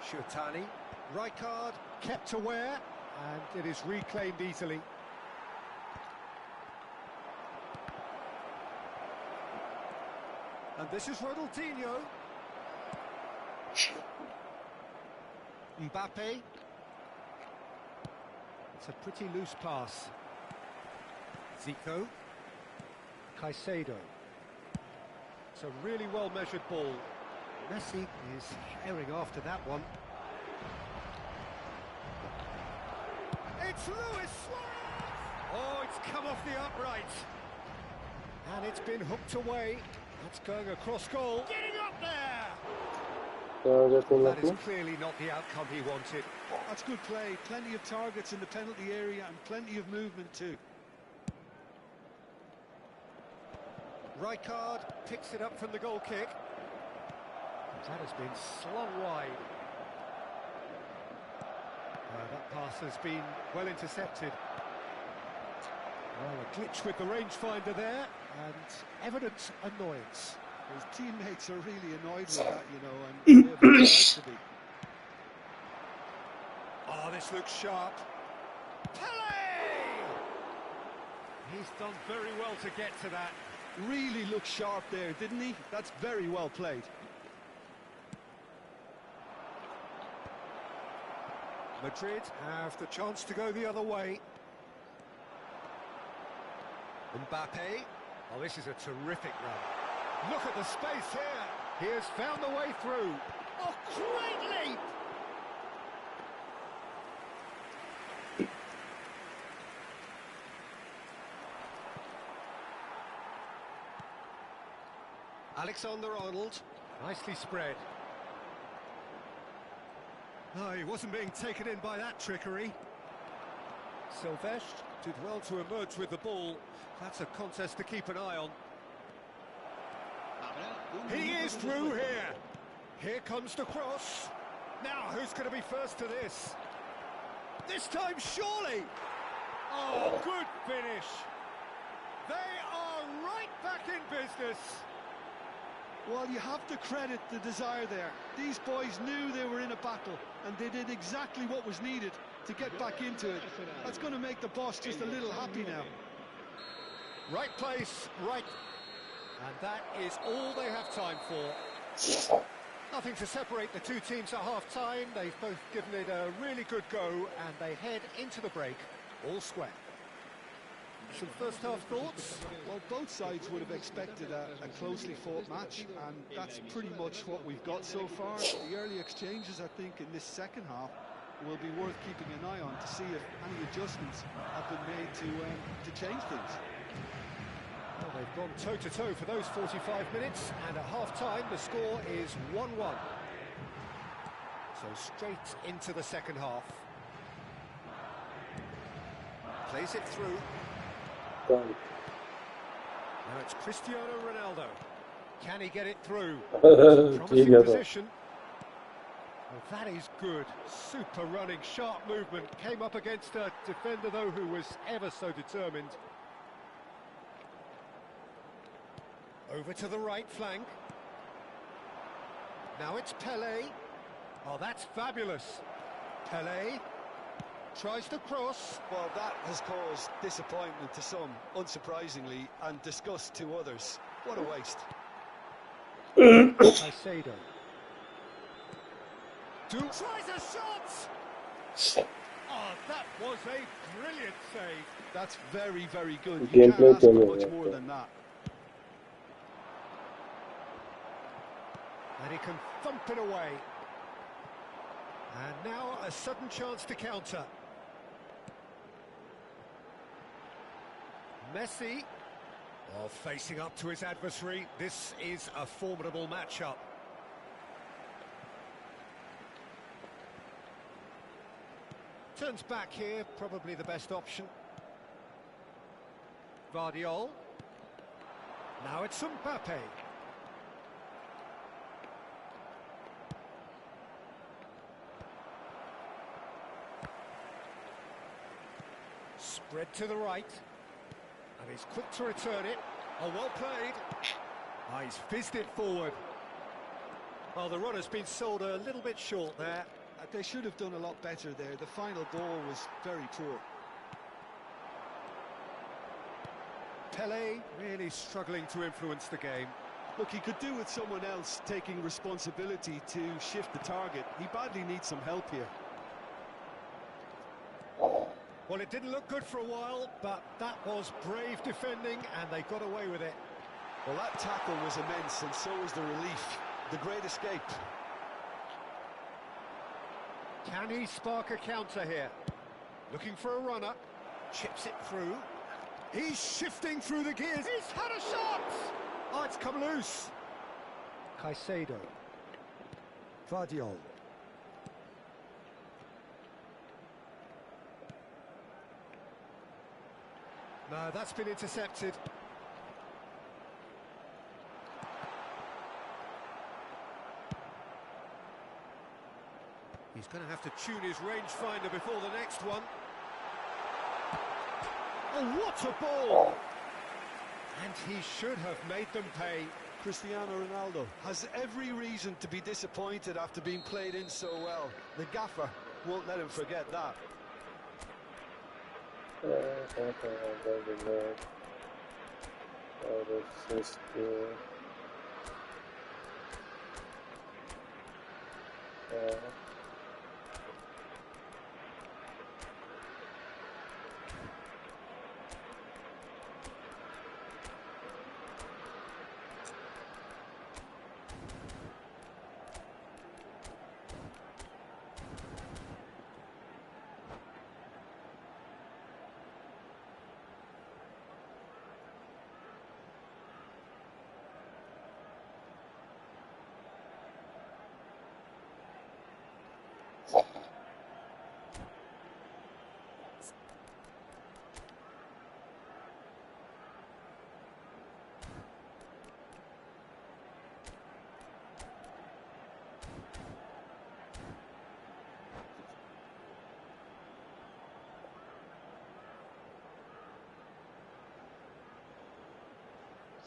Speaker 3: Shirtani, Rijkaard kept aware, and it is reclaimed easily. And this is Ronaldinho. Mbappe. It's a pretty loose pass. Zico. Caicedo. It's a really well-measured ball. Messi is herring after that one. It's Luis Suarez! Oh, it's come off the upright. And it's been hooked away. That's going across goal. Getting up there! That is clearly not the outcome he wanted.
Speaker 4: That's good play. Plenty of targets in the penalty area and plenty of movement too.
Speaker 3: Rijkaard picks it up from the goal kick. That has been slung wide. That pass has been well intercepted. Well, a glitch with the rangefinder there, and evident annoyance.
Speaker 4: His teammates are really annoyed with that, you know, and they have every right to be.
Speaker 3: Oh, this looks sharp. Pele! He's done very well to get to that.
Speaker 4: Really looked sharp there, didn't he? That's very well played.
Speaker 3: Madrid have the chance to go the other way. Mbappe. Oh, this is a terrific run. Look at the space here. He has found the way through. Oh, great leap! Alexander-Arnold, nicely spread. No, he wasn't being taken in by that trickery. Silvestre did well to emerge with the ball. That's a contest to keep an eye on. He is through here. Here comes the cross. Now, who's going to be first to this? This time, surely! Oh, good finish. They are right back in business.
Speaker 4: Well, you have to credit the desire there. These boys knew they were in a battle, and they did exactly what was needed to get back into it. That's going to make the boss just a little happy now.
Speaker 3: Right place, right. And that is all they have time for. Nothing to separate the two teams at half-time. They've both given it a really good go, and they head into the break all square. Some first-half thoughts?
Speaker 4: Well, both sides would have expected a closely fought match, and that's pretty much what we've got so far. The early exchanges, I think, in this second half will be worth keeping an eye on to see if any adjustments have been made to change things.
Speaker 3: Well, they've gone toe-to-toe for those 45 minutes, and at half-time the score is 1-1. So straight into the second half. Plays it through. Now it's Cristiano Ronaldo. Can he get it through? Promising position. Well, that is good. Super running, sharp movement. Came up against a defender, though, who was ever so determined. Over to the right flank. Now it's Pele. Oh, that's fabulous. Pele tries to cross.
Speaker 4: Well, that has caused disappointment to some, unsurprisingly, and disgust to others. What a waste.
Speaker 3: Caicedo. Tries a shot! Oh, that was a brilliant save.
Speaker 4: That's very, very good. You can't ask for much more than that.
Speaker 3: And he can thump it away. And now a sudden chance to counter. Messi, well, facing up to his adversary. This is a formidable matchup. Turns back here, probably the best option. Vardiol. Now it's Mbappe. Spread to the right. And he's quick to return it. Oh, well played. Oh, he's fizzed it forward. Well, the run has been sold a little bit short there.
Speaker 4: They should have done a lot better there. The final ball was very poor.
Speaker 3: Pele really struggling to influence the game.
Speaker 4: Look, he could do with someone else taking responsibility to shift the target. He badly needs some help here.
Speaker 3: Well, it didn't look good for a while, but that was brave defending, and they got away with it.
Speaker 4: Well, that tackle was immense, and so was the relief. The great escape.
Speaker 3: Can he spark a counter here? Looking for a runner. Chips it through. He's shifting through the gears. He's had a shot! Oh, it's come loose. Caicedo. Vardiol. No, that's been intercepted. He's going to have to tune his rangefinder before the next one. Oh, what a ball! And he should have made them pay.
Speaker 4: Cristiano Ronaldo has every reason to be disappointed after being played in so well. The gaffer won't let him forget that.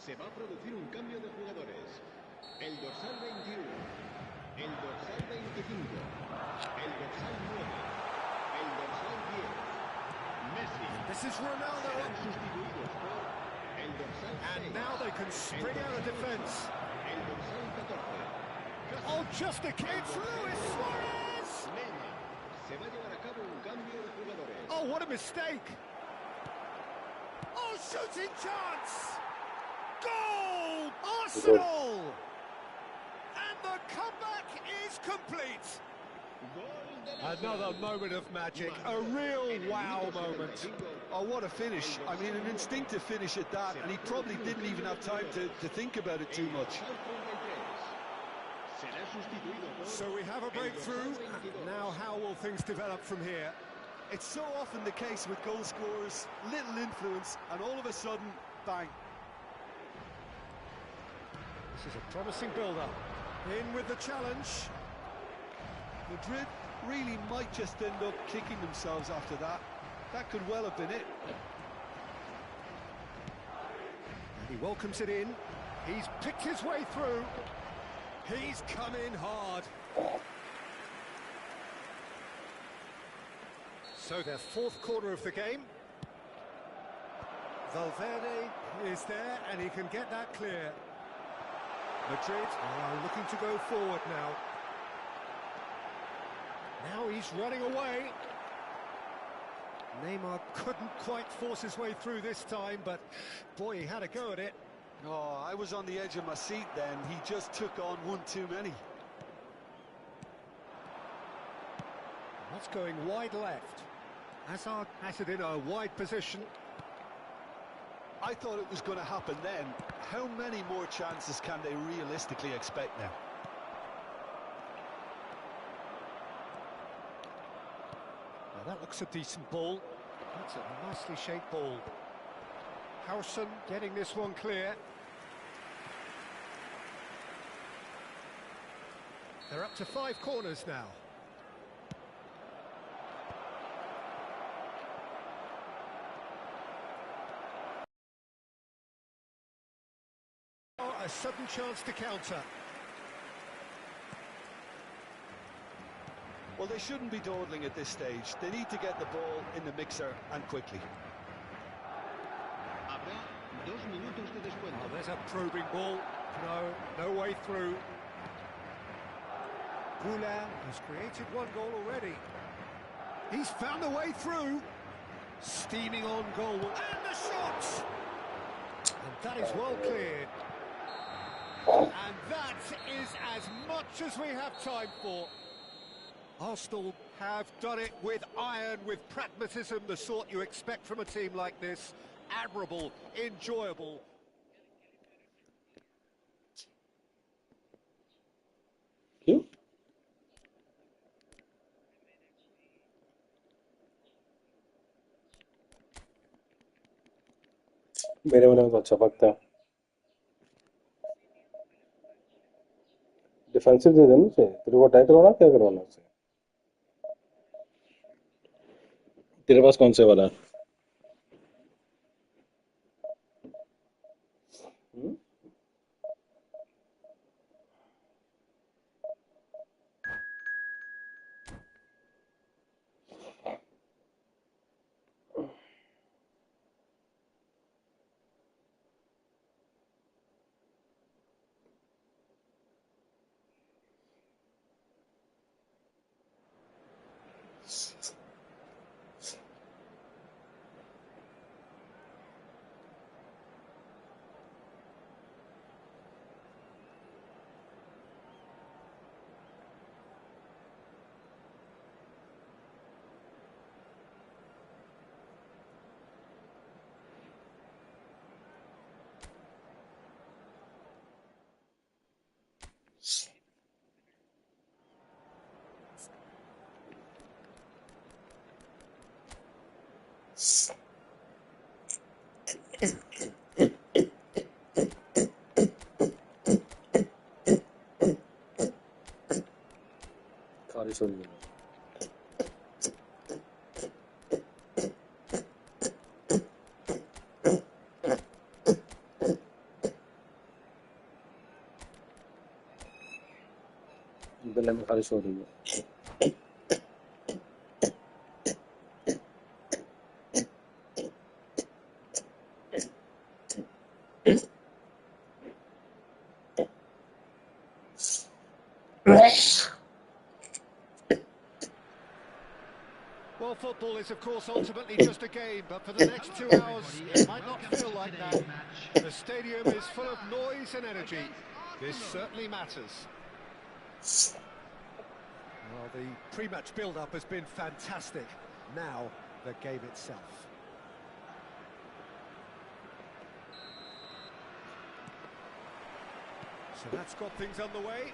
Speaker 5: Se va a producir un cambio de jugadores. El dorsal 21, el dorsal 25, el dorsal 9, el dorsal 10. Messi.
Speaker 3: This is Ronaldo.
Speaker 5: Serán sustituidos por el dorsal 6.
Speaker 3: And now they can spring out of defence.
Speaker 5: El dorsal 14.
Speaker 3: Oh, just a kid. Luis Suarez!
Speaker 5: Neymar. Se va a llevar a cabo un cambio de jugadores.
Speaker 3: Oh, what a mistake. Oh, shooting chance! Goal! Arsenal! And the comeback is complete. Another moment of magic, a real wow moment.
Speaker 4: Oh, what a finish. I mean, an instinctive finish at that, and he probably didn't even have time to think about it too much.
Speaker 3: So we have a breakthrough. Now how will things develop from here?
Speaker 4: It's so often the case with goal scorers, little influence, and all of a sudden, bang.
Speaker 3: This is a promising build-up. In with the challenge.
Speaker 4: Madrid really might just end up kicking themselves after that. That could well have been it.
Speaker 3: And he welcomes it in. He's picked his way through. He's come in hard. So their fourth quarter of the game. Valverde is there and he can get that clear. Madrid are looking to go forward now. Now he's running away. Neymar couldn't quite force his way through this time, but boy, he had a go at it.
Speaker 4: Oh, I was on the edge of my seat then. He just took on one too many.
Speaker 3: That's going wide left. Hazard has it in a wide position.
Speaker 4: I thought it was going to happen then. How many more chances can they realistically expect now?
Speaker 3: Now that looks a decent ball. That's a nicely shaped ball. Harrison getting this one clear. They're up to 5 corners now. A sudden chance to counter.
Speaker 4: Well, they shouldn't be dawdling at this stage. They need to get the ball in the mixer and quickly.
Speaker 5: Habrá 2 minutos de descuento.
Speaker 3: Oh, there's a probing ball. No way through. Goulin has created 1 goal already. He's found a way through. Steaming on goal. And the shot! And that is well cleared. And that is as much as we have time for. Arsenal have done it with iron, with pragmatism, the sort you expect from a team like this. Admirable, enjoyable.
Speaker 1: क्यों? मेरे वाले में तो अच्छा पकता है। Defensive दे देना उसे, तेरे को अटैक करवाना क्या करवाना उसे? तेरे पास कौन से वाला है? खारिश हो रही है। गले में खारिश हो रही है।
Speaker 3: Well, football is, of course, ultimately just a game, but for the next 2 hours, it might not feel like that. The stadium is full of noise and energy. This certainly matters. Well, the pre-match build-up has been fantastic. Now, the game itself. So that's got things underway.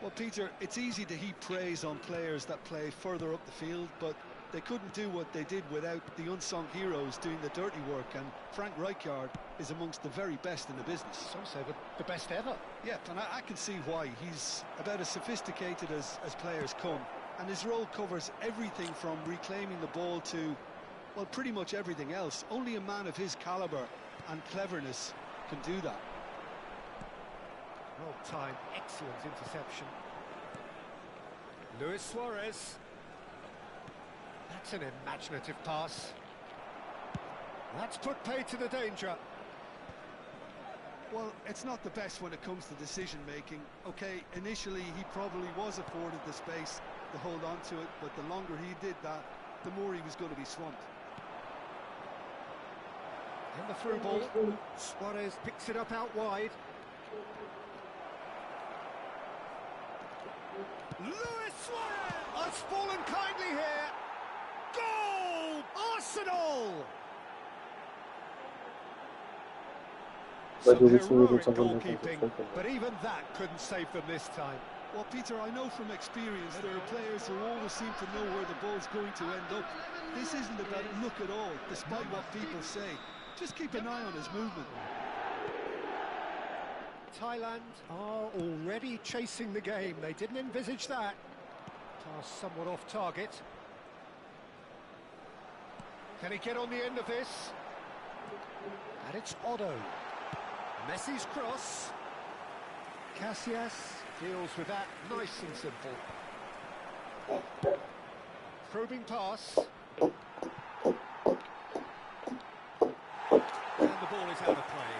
Speaker 4: Well, Peter, it's easy to heap praise on players that play further up the field, but they couldn't do what they did without the unsung heroes doing the dirty work, and Frank Rijkaard is amongst the very best in the business.
Speaker 3: Some say the best ever.
Speaker 4: Yeah, and I can see why. He's about as sophisticated as players come, and his role covers everything from reclaiming the ball to, well, pretty much everything else. Only a man of his calibre and cleverness can do that.
Speaker 3: Well-timed, excellent interception. Luis Suarez. That's an imaginative pass. That's put pay to the danger.
Speaker 4: Well, it's not the best when it comes to decision-making. OK, initially he probably was afforded the space to hold on to it, but the longer he did that, the more he was going to be swamped.
Speaker 3: And the through ball. Suarez picks it up out wide. Luis Suarez has fallen kindly here. Goal! Arsenal! Some heroic goalkeeping, but even that couldn't save them this time.
Speaker 4: Well, Peter, I know from experience there are players who always seem to know where the ball's going to end up. This isn't about luck at all, despite what people say. Just keep an eye on his movement.
Speaker 3: Thailand are already chasing the game. They didn't envisage that. Pass somewhat off target. Can he get on the end of this? And it's Otto. Messi's cross. Casillas deals with that nice and simple. Probing pass. And the ball is out of play.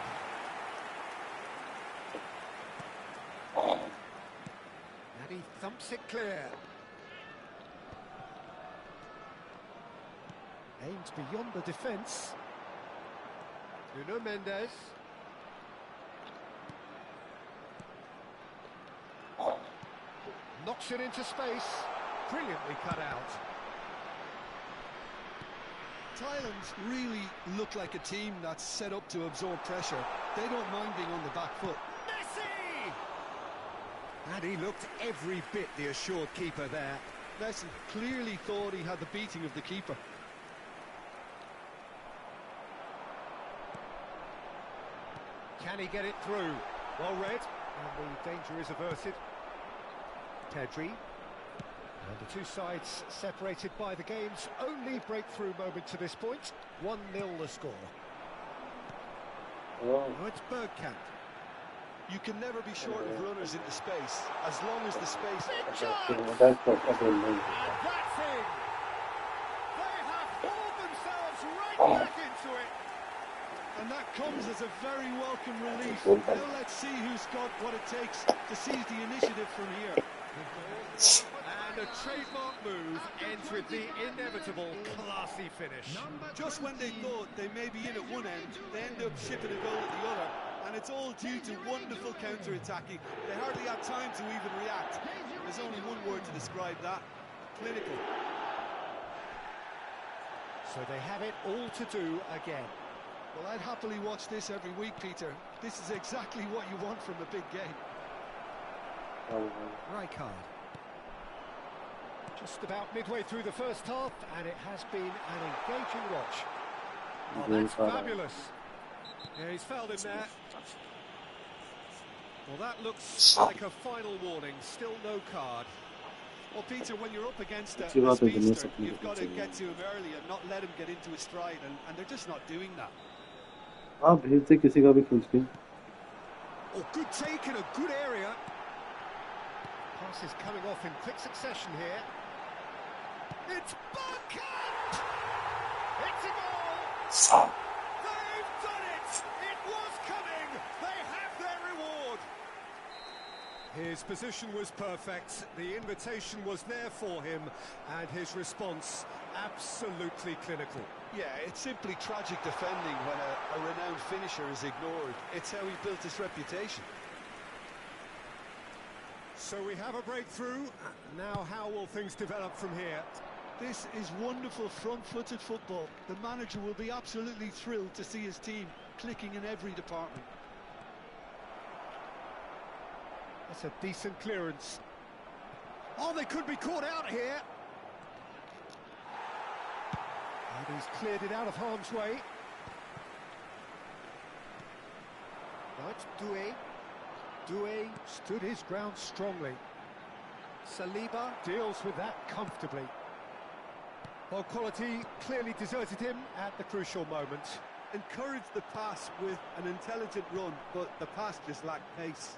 Speaker 3: And he thumps it clear. Aims beyond the defence. Nuno Mendes. Knocks it into space. Brilliantly cut out.
Speaker 4: Thailand really look like a team that's set up to absorb pressure. They don't mind being on the back foot.
Speaker 3: Messi! And he looked every bit the assured keeper there.
Speaker 4: Messi clearly thought he had the beating of the keeper.
Speaker 3: Can he get it through? Well read, and the danger is averted. Pedri. And the two sides separated by the game's only breakthrough moment to this point. 1-0 the score.
Speaker 1: Oh.
Speaker 3: Now it's Bergkamp.
Speaker 4: You can never be short of runners into space, as long as the space...
Speaker 3: Big chance! And
Speaker 1: That's not
Speaker 3: that's in! They have hauled themselves right back into it.
Speaker 4: And that comes as a very welcome relief. Now let's see who's got what it takes to seize the initiative from here.
Speaker 3: And a trademark move ends with the inevitable classy finish.
Speaker 4: Just when they thought they may be in at one end, they end up shipping a goal at the other. And it's all due to wonderful counter-attacking. They hardly had time to even react. There's only one word to describe that: clinical.
Speaker 3: So they have it all to do again.
Speaker 4: Well, I'd happily watch this every week, Peter. This is exactly what you want from a big game.
Speaker 3: Rijkaard. Just about midway through the first half, and it has been an engaging watch. Oh, that's fabulous. Yeah, he's fouled him there. Well, that looks like a final warning. Still no card.
Speaker 4: Well, Peter, when you're up against a speedster, you've got to get to him early and not let him get into his stride, and they're just not doing that.
Speaker 1: हाँ भेज दे किसी का भी full screen.
Speaker 3: Oh, good take in a good area. Passes coming off in quick succession here. It's Bergkamp! It's a goal! They've done it! It was coming! They have their reward! His position was perfect, the invitation was there for him, and his response absolutely clinical.
Speaker 4: Yeah, it's simply tragic defending when a renowned finisher is ignored. It's how he built his reputation.
Speaker 3: So we have a breakthrough. Now how will things develop from here?
Speaker 4: This is wonderful front-footed football. The manager will be absolutely thrilled to see his team clicking in every department.
Speaker 3: That's a decent clearance. Oh, they could be caught out here. And he's cleared it out of harm's way. Right, Doué. Doué stood his ground strongly. Saliba deals with that comfortably. Well, quality clearly deserted him at the crucial moment.
Speaker 4: Encouraged the pass with an intelligent run, but the pass just lacked pace.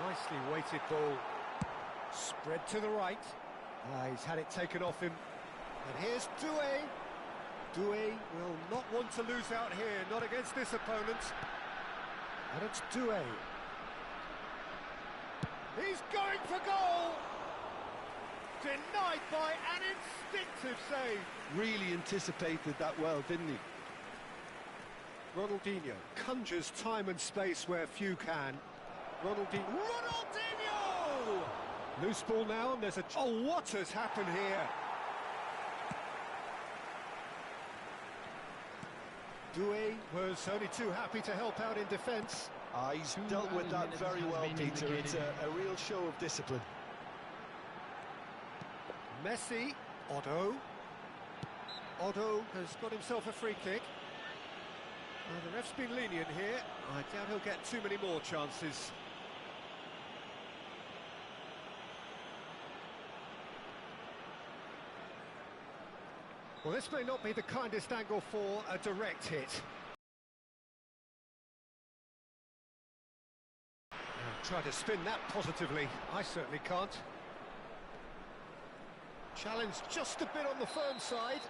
Speaker 3: Nicely weighted ball. Spread to the right. He's had it taken off him. And here's Doué. Doué will not want to lose out here, not against this opponent. And it's Doué. He's going for goal! Denied by an instinctive save.
Speaker 4: Really anticipated that well, didn't he?
Speaker 3: Ronaldinho conjures time and space where few can. Ronaldinho! Loose ball now, and there's a... Oh, what has happened here? Doué was only too happy to help out in defence.
Speaker 4: He's dealt with that very well, Peter. It's a real show of discipline.
Speaker 3: Messi, Otto. Otto has got himself a free kick. The ref's been lenient here. I doubt he'll get too many more chances. Well, this may not be the kindest angle for a direct hit. Try to spin that positively. I certainly can't. Challenge just a bit on the firm side.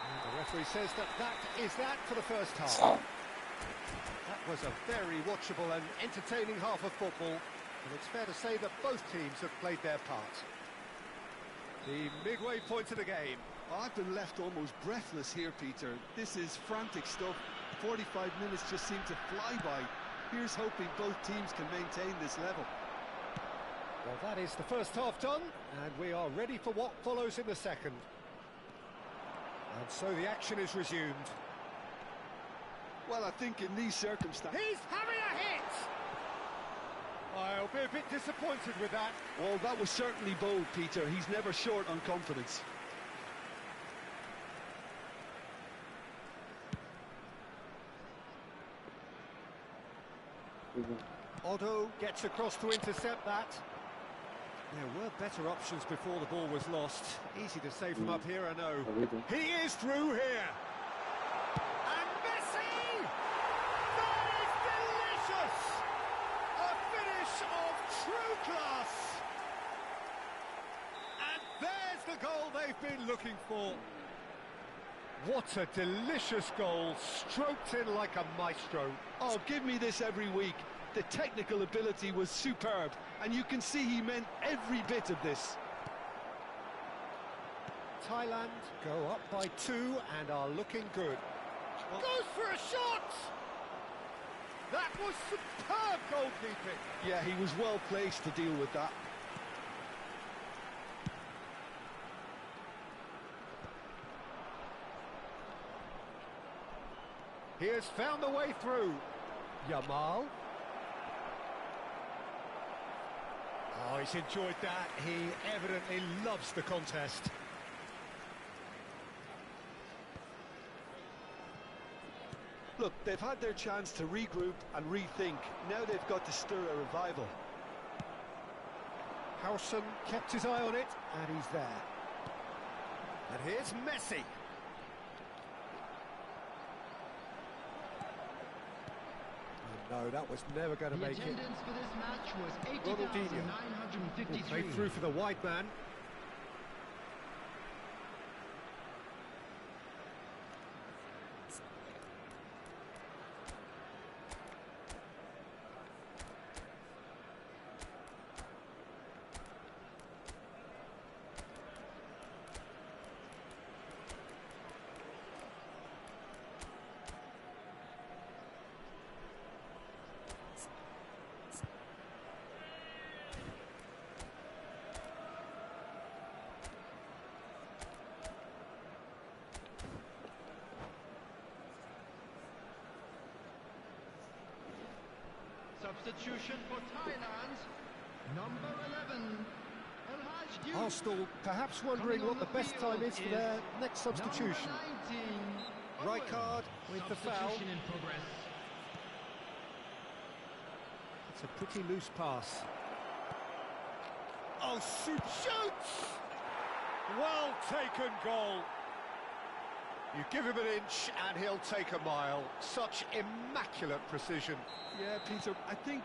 Speaker 3: And the referee says that is that for the first half. That was a very watchable and entertaining half of football, and it's fair to say that both teams have played their part. The midway point of the game.
Speaker 4: I've been left almost breathless here, Peter. This is frantic stuff. 45 minutes just seem to fly by. Here's hoping both teams can maintain this level.
Speaker 3: Well, that is the first half done, and we are ready for what follows in the second. And so the action is resumed.
Speaker 4: Well, I think in these circumstances...
Speaker 3: He's having a hit! I'll be a bit disappointed with that.
Speaker 4: Well, that was certainly bold, Peter. He's never short on confidence.
Speaker 3: Otto gets across to intercept that. There were better options before the ball was lost. Easy to say from up here, I know. He is through here. And Messi! That is delicious! A finish of true class! And there's the goal they've been looking for. What a delicious goal, stroked in like a maestro.
Speaker 4: Oh, give me this every week. The technical ability was superb, and you can see he meant every bit of this.
Speaker 3: Thailand go up by 2 and are looking good. Goes for a shot! That was superb goalkeeping.
Speaker 4: Yeah, he was well placed to deal with that.
Speaker 3: He has found a way through. Yamal. Oh, he's enjoyed that. He evidently loves the contest.
Speaker 4: Look, they've had their chance to regroup and rethink. Now they've got to stir a revival.
Speaker 3: Howson kept his eye on it, and he's there. And here's Messi. No, that was never going to make it.
Speaker 5: Attendance for this match was 80,953.
Speaker 3: Played through for the wide man.
Speaker 5: Substitution for Thailand, number 11.
Speaker 3: Arsenal perhaps wondering what the best time is for their next substitution. Rijkaard with the foul.
Speaker 5: In progress.
Speaker 3: It's a pretty loose pass. Oh, shoots! Well taken goal. You give him an inch and he'll take a mile. Such immaculate precision.
Speaker 4: Yeah, Peter, I think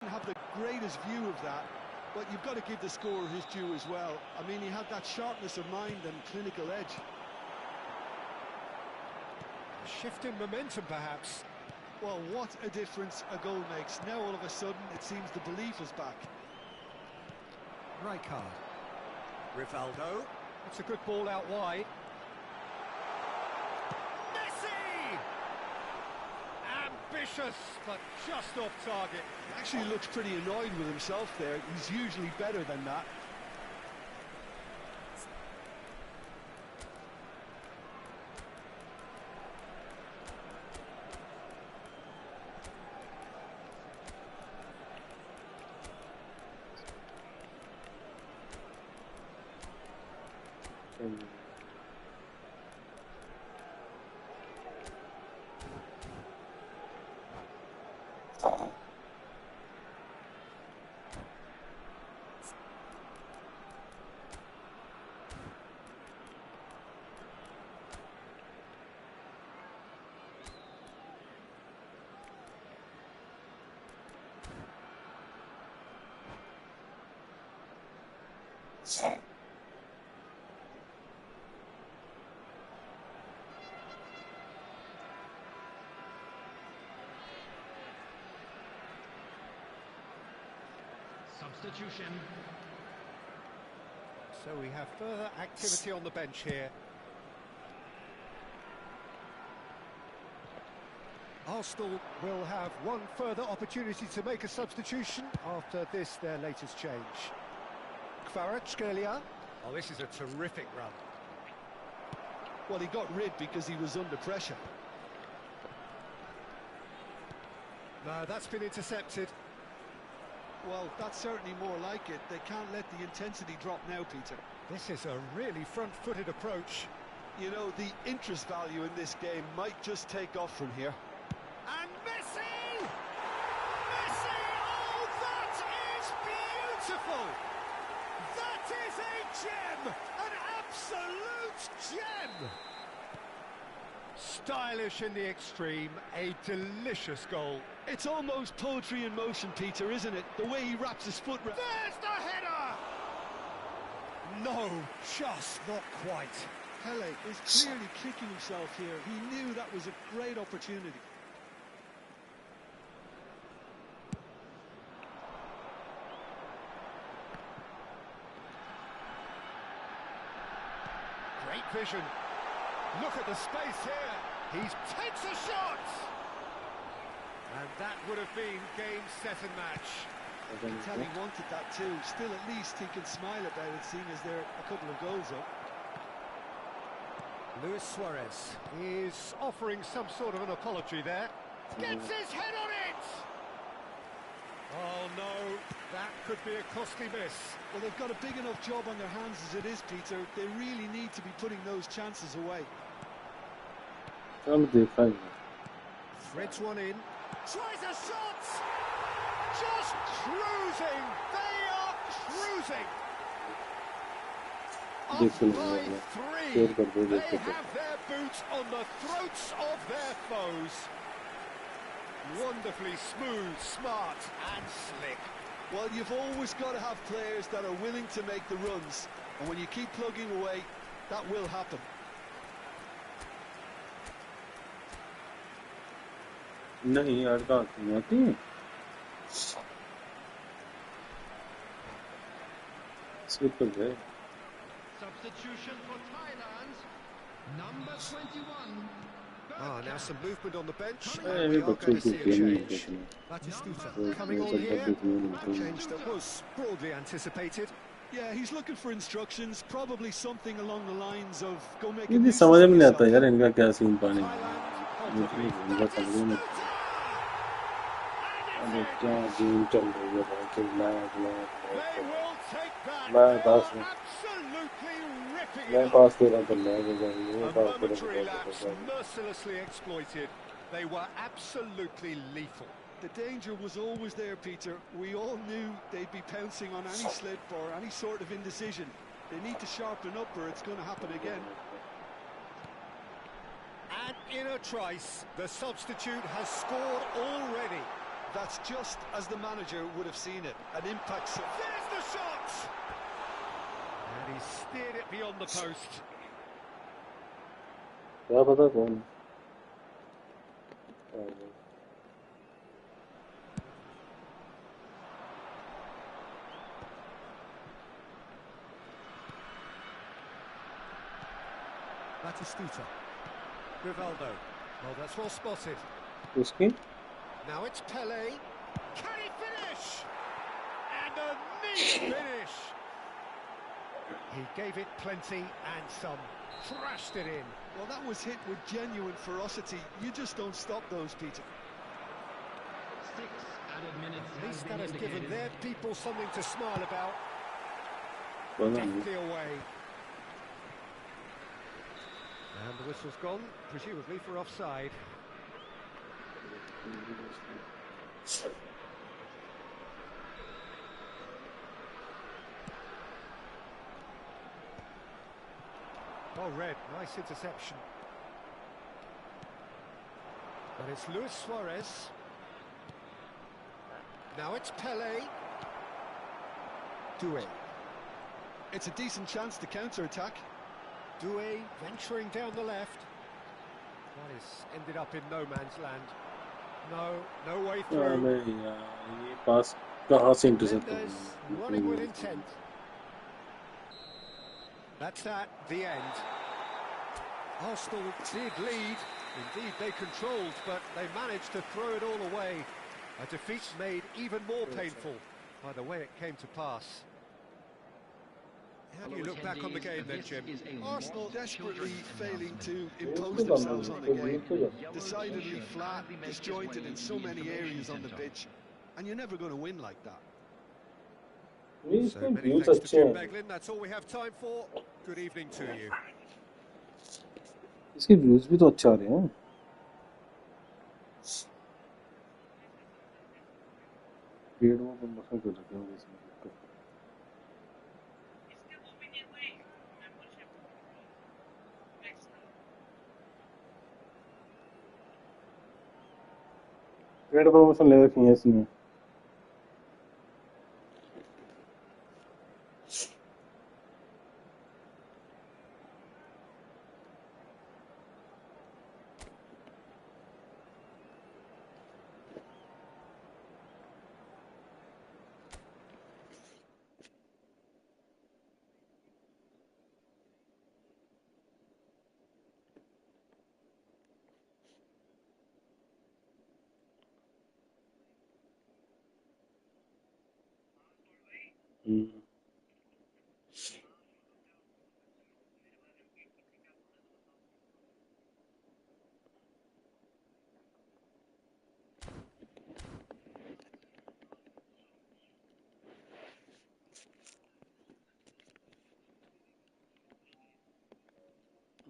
Speaker 4: have the greatest view of that, but you've got to give the scorer his due as well. I mean, he had that sharpness of mind and clinical edge.
Speaker 3: A shift in momentum, perhaps.
Speaker 4: Well, what a difference a goal makes. Now, all of a sudden, it seems the belief is back.
Speaker 3: Rijkaard. Rivaldo. It's a good ball out wide. Messi! Ambitious, but just off target.
Speaker 4: Actually looks pretty annoyed with himself there. He's usually better than that.
Speaker 5: Substitution.
Speaker 3: So we have further activity on the bench here. Arsenal will have one further opportunity to make a substitution after this, their latest change. Kvaratskhelia. Oh, this is a terrific run.
Speaker 4: Well, he got rid because he was under pressure.
Speaker 3: No, that's been intercepted.
Speaker 4: Well, that's certainly more like it. They can't let the intensity drop now, Peter.
Speaker 3: This is a really front-footed approach.
Speaker 4: You know, the interest value in this game might just take off from here.
Speaker 3: And Messi! Messi! Oh, that is beautiful! That is a gem! An absolute gem! Stylish in the extreme, a delicious goal.
Speaker 4: It's almost poetry in motion, Peter, isn't it? The way he wraps his foot round.
Speaker 3: There's the header! No, just not quite.
Speaker 4: Pele is clearly kicking himself here. He knew that was a great opportunity.
Speaker 3: Great vision. Look at the space here. He takes a shot! And that would have been game, set and match.
Speaker 4: I can tell he wanted that too. Still, at least he can smile about it, seeing as they're a couple of goals up.
Speaker 3: Luis Suarez is offering some sort of an apology there. Gets his head on it! Oh no, that could be a costly miss.
Speaker 4: Well, they've got a big enough job on their hands as it is, Peter. They really need to be putting those chances away.
Speaker 3: Threads one in. Tries a shot! Just cruising! They are cruising! Up by 3. They have their boots on the throats of their foes. Wonderfully smooth, smart and slick.
Speaker 4: Well, you've always got to have players that are willing to make the runs. And when you keep plugging away, that will happen.
Speaker 1: नहीं यार का आती है skip कर गए
Speaker 5: Substitution for Thailand, number 21.
Speaker 3: Now some movement on the bench.
Speaker 1: अरे
Speaker 3: We are
Speaker 1: बच्चों
Speaker 3: going to
Speaker 1: की
Speaker 3: see a
Speaker 1: गेम
Speaker 3: change.
Speaker 1: नहीं
Speaker 3: Batistuta coming on here. A change that was broadly anticipated.
Speaker 4: Yeah, he's looking for instructions, probably something along the lines of go make a
Speaker 1: ये
Speaker 4: nuisance
Speaker 1: समझ
Speaker 4: of
Speaker 1: में नहीं आता
Speaker 4: yourself.
Speaker 1: यार इनका क्या scene पाने
Speaker 3: Thailand,
Speaker 1: इनका समझ में नहीं अरे क्या गेम चल रही है भाई कि
Speaker 3: they will take that.
Speaker 1: मैं
Speaker 3: They
Speaker 1: pass
Speaker 3: are absolutely ripping
Speaker 1: मैं
Speaker 3: it up.
Speaker 1: पास दे रहा था मैं
Speaker 3: A momentary lapse mercilessly exploited. They were absolutely lethal.
Speaker 4: The danger was always there, Peter. We all knew they'd be pouncing on any slip or any sort of indecision. They need to sharpen up or it's going to happen again.
Speaker 3: And in a trice, the substitute has scored already.
Speaker 4: That's just as the manager would have seen it. An impact.
Speaker 3: There's the shot! And he steered it beyond the post.
Speaker 1: क्या पता कौन
Speaker 3: Batistuta. Rivaldo. Oh, that's well spotted.
Speaker 1: उसकी
Speaker 3: Now it's Pele. Can he finish? And a neat finish. He gave it plenty and some. Thrashed it in.
Speaker 4: Well, that was hit with genuine ferocity. You just don't stop those, Peter.
Speaker 5: 6 added minutes.
Speaker 3: At least that
Speaker 5: has
Speaker 3: has
Speaker 5: been
Speaker 3: given
Speaker 5: indicated.
Speaker 3: their people something to smile about.
Speaker 1: पता नहीं
Speaker 3: Deftly away. And the whistle's gone, presumably for offside. Oh, red, nice interception. And it's Luis Suarez. Now it's Pele. Doué.
Speaker 4: It's a decent chance to counter-attack.
Speaker 3: Doué venturing down the left. That is ended up in no man's land. No way through.
Speaker 1: अरे यार ये पास कहाँ से intercept
Speaker 3: Mendes running with intent. That's that, the end. Arsenal did lead, Indeed, they controlled, but they managed to throw it all away. A defeat made even more painful by the way it came to pass. How do you look back on the game then, Jim?
Speaker 4: Arsenal desperately failing to impose themselves on the game. Decidedly flat, disjointed in so many areas on the pitch. And you're never going to win like that.
Speaker 3: So many thanks to Jim Beglin. That's all we have time for. Good evening to you.
Speaker 1: इसके views भी तो अच्छे आ रहे हैं। पेड़ वो promotion कर रखे होंगे इसमें। पेड़ प्रमोशन ले रखी है इसमें।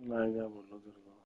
Speaker 1: मैं क्या बोल रहा हूँ तेरे को।